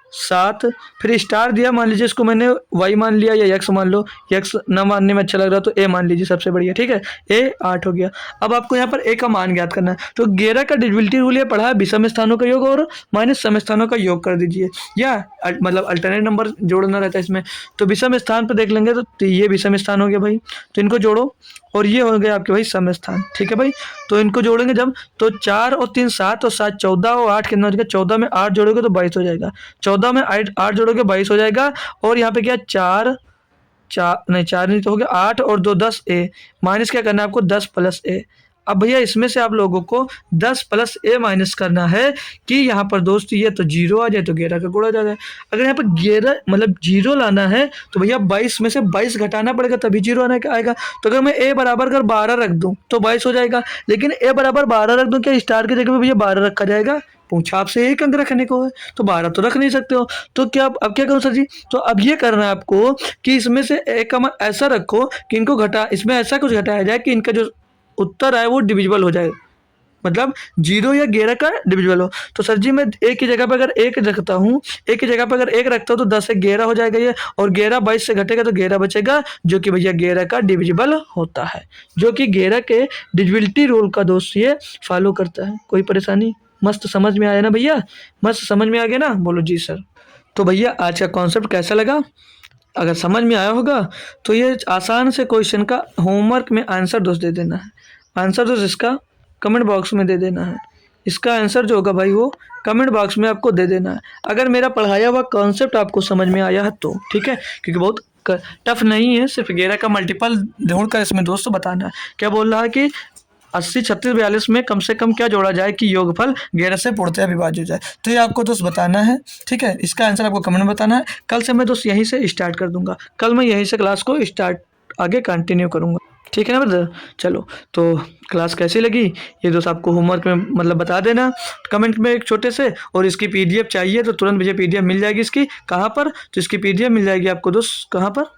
7 फिर स्टार दिया, मान लीजिए इसको मैंने वाई मान लिया या एक्स मान लो, एक्स ना मानने में अच्छा लग रहा तो ए मान लीजिए सबसे बढ़िया। ठीक है ए 8 हो गया। अब आपको यहाँ पर ए का मान ज्ञात करना है तो 11 का डिविजिबिलिटी रूल ये पढ़ा है विषम स्थानों का योग और माइनस सम स्थानों का योग कर दीजिए या मतलब अल्टरनेट नंबर जोड़ना रहता है इसमें। तो विषम स्थान पर देख लेंगे तो ये विषम स्थान हो गया भाई तो इनको जोड़ो और ये हो गया आपके भाई सम स्थान। ठीक है भाई तो इनको जोड़ेंगे जब तो 4 और 3 7 और 7 14 और 8 कितना हो जाएगा 14 में 8 जोड़ोगे तो 22 हो जाएगा। 14 में 8 जोड़ोगे 22 हो जाएगा। और यहाँ पे क्या 4 नहीं तो हो गया 8 और 2 10 ए माइनस क्या करना है आपको 10 प्लस ए। अब भैया इसमें से आप लोगों को 10 प्लस ए माइनस करना है कि यहाँ पर दोस्त ये तो 0 आ जाए तो 11 का गुणा आ जाए। अगर यहाँ पर 11 मतलब 0 लाना है तो भैया 22 में से 22 घटाना पड़ेगा तभी 0 आने का आएगा। तो अगर मैं ए बराबर अगर 12 रख दूँ तो 22 हो जाएगा। लेकिन ए बराबर 12 रख दूँ क्या स्टार की जगह पे भैया 12 रखा जाएगा? पूछा आपसे एक अंक रखने को है तो 12 तो रख नहीं सकते हो। तो क्या अब क्या करूँ सर जी? तो अब ये करना है आपको कि इसमें से एक का मान ऐसा रखो कि इनको इसमें ऐसा कुछ घटाया जाए कि इनका जो उत्तर आए वो डिविजिबल हो जाए। मतलब 0 या 11 का डिविजिबल हो। तो सर जी मैं एक की जगह पे अगर 1 रखता हूँ, एक की जगह पे अगर 1 रखता हूँ तो 10 से 11 हो जाएगा ये, और 11 22 से घटेगा तो 11 बचेगा, जो कि भैया 11 का डिविजिबल होता है, जो कि 11 के डिविजिबिलिटी रूल का दोस्त ये फॉलो करता है। कोई परेशानी? मस्त समझ में आया ना भैया? मस्त समझ में आ गया ना? बोलो जी सर। तो भैया आज का कॉन्सेप्ट कैसा लगा? अगर समझ में आया होगा तो ये आसान से क्वेश्चन का होमवर्क में आंसर दोस्त दे देना है। आंसर दोस्त इसका कमेंट बॉक्स में दे देना है। इसका आंसर जो होगा भाई वो कमेंट बॉक्स में आपको दे देना है, अगर मेरा पढ़ाया हुआ कॉन्सेप्ट आपको समझ में आया है तो, ठीक है? क्योंकि बहुत टफ नहीं है, सिर्फ 11 का मल्टीपल ढूंढ कर इसमें दोस्तों बताना है। क्या बोल रहा है कि 80 36 42 में कम से कम क्या जोड़ा जाए कि योगफल 11 से पूर्णतः विभाज्य हो जाए, तो ये आपको दोस्त बताना है, ठीक है? इसका आंसर आपको कमेंट में बताना है। कल से मैं दोस्त यहीं से स्टार्ट कर दूंगा, कल मैं यहीं से क्लास को स्टार्ट आगे कंटिन्यू करूंगा, ठीक है ना ब्रदर? चलो, तो क्लास कैसी लगी ये दोस्त आपको होमवर्क में मतलब बता देना कमेंट में एक छोटे से, और इसकी पीडीएफ चाहिए तो तुरंत मुझे पीडीएफ मिल जाएगी इसकी। कहाँ पर? तो इसकी पीडीएफ मिल जाएगी आपको दोस्त कहाँ पर?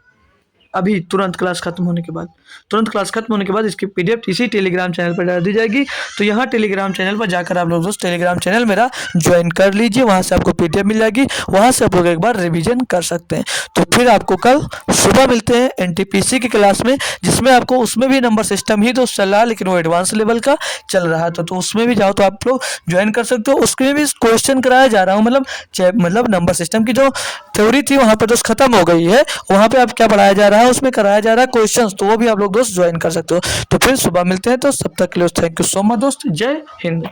अभी तुरंत क्लास खत्म होने के बाद, तुरंत क्लास खत्म होने के बाद इसकी पीडीएफ इसी टेलीग्राम चैनल पर डाल दी जाएगी। तो यहाँ टेलीग्राम चैनल पर जाकर आप लोग दोस्त टेलीग्राम चैनल मेरा ज्वाइन कर लीजिए, वहाँ से आपको पीडीएफ मिल जाएगी, वहाँ से आप लोग एक बार रिवीजन कर सकते हैं। तो फिर आपको कल सुबह मिलते हैं एनटीपीसी की क्लास में, जिसमें आपको उसमें भी नंबर सिस्टम ही दोस्त चल रहा है, लेकिन वो एडवांस लेवल का चल रहा है, तो उसमें भी जाओ तो आप लोग ज्वाइन कर सकते हो। उसमें भी क्वेश्चन कराया जा रहा हूँ, मतलब नंबर सिस्टम की जो थ्योरी थी वहाँ पर दोस्त खत्म हो गई है, वहाँ पे अब क्या पढ़ाया जा रहा है, उसमें कराया जा रहा है क्वेश्चंस, तो वो भी आप लोग दोस्त ज्वाइन कर सकते हो। तो फिर सुबह मिलते हैं, तो सब तक के लिए थैंक यू सो मच दोस्त, जय हिंद।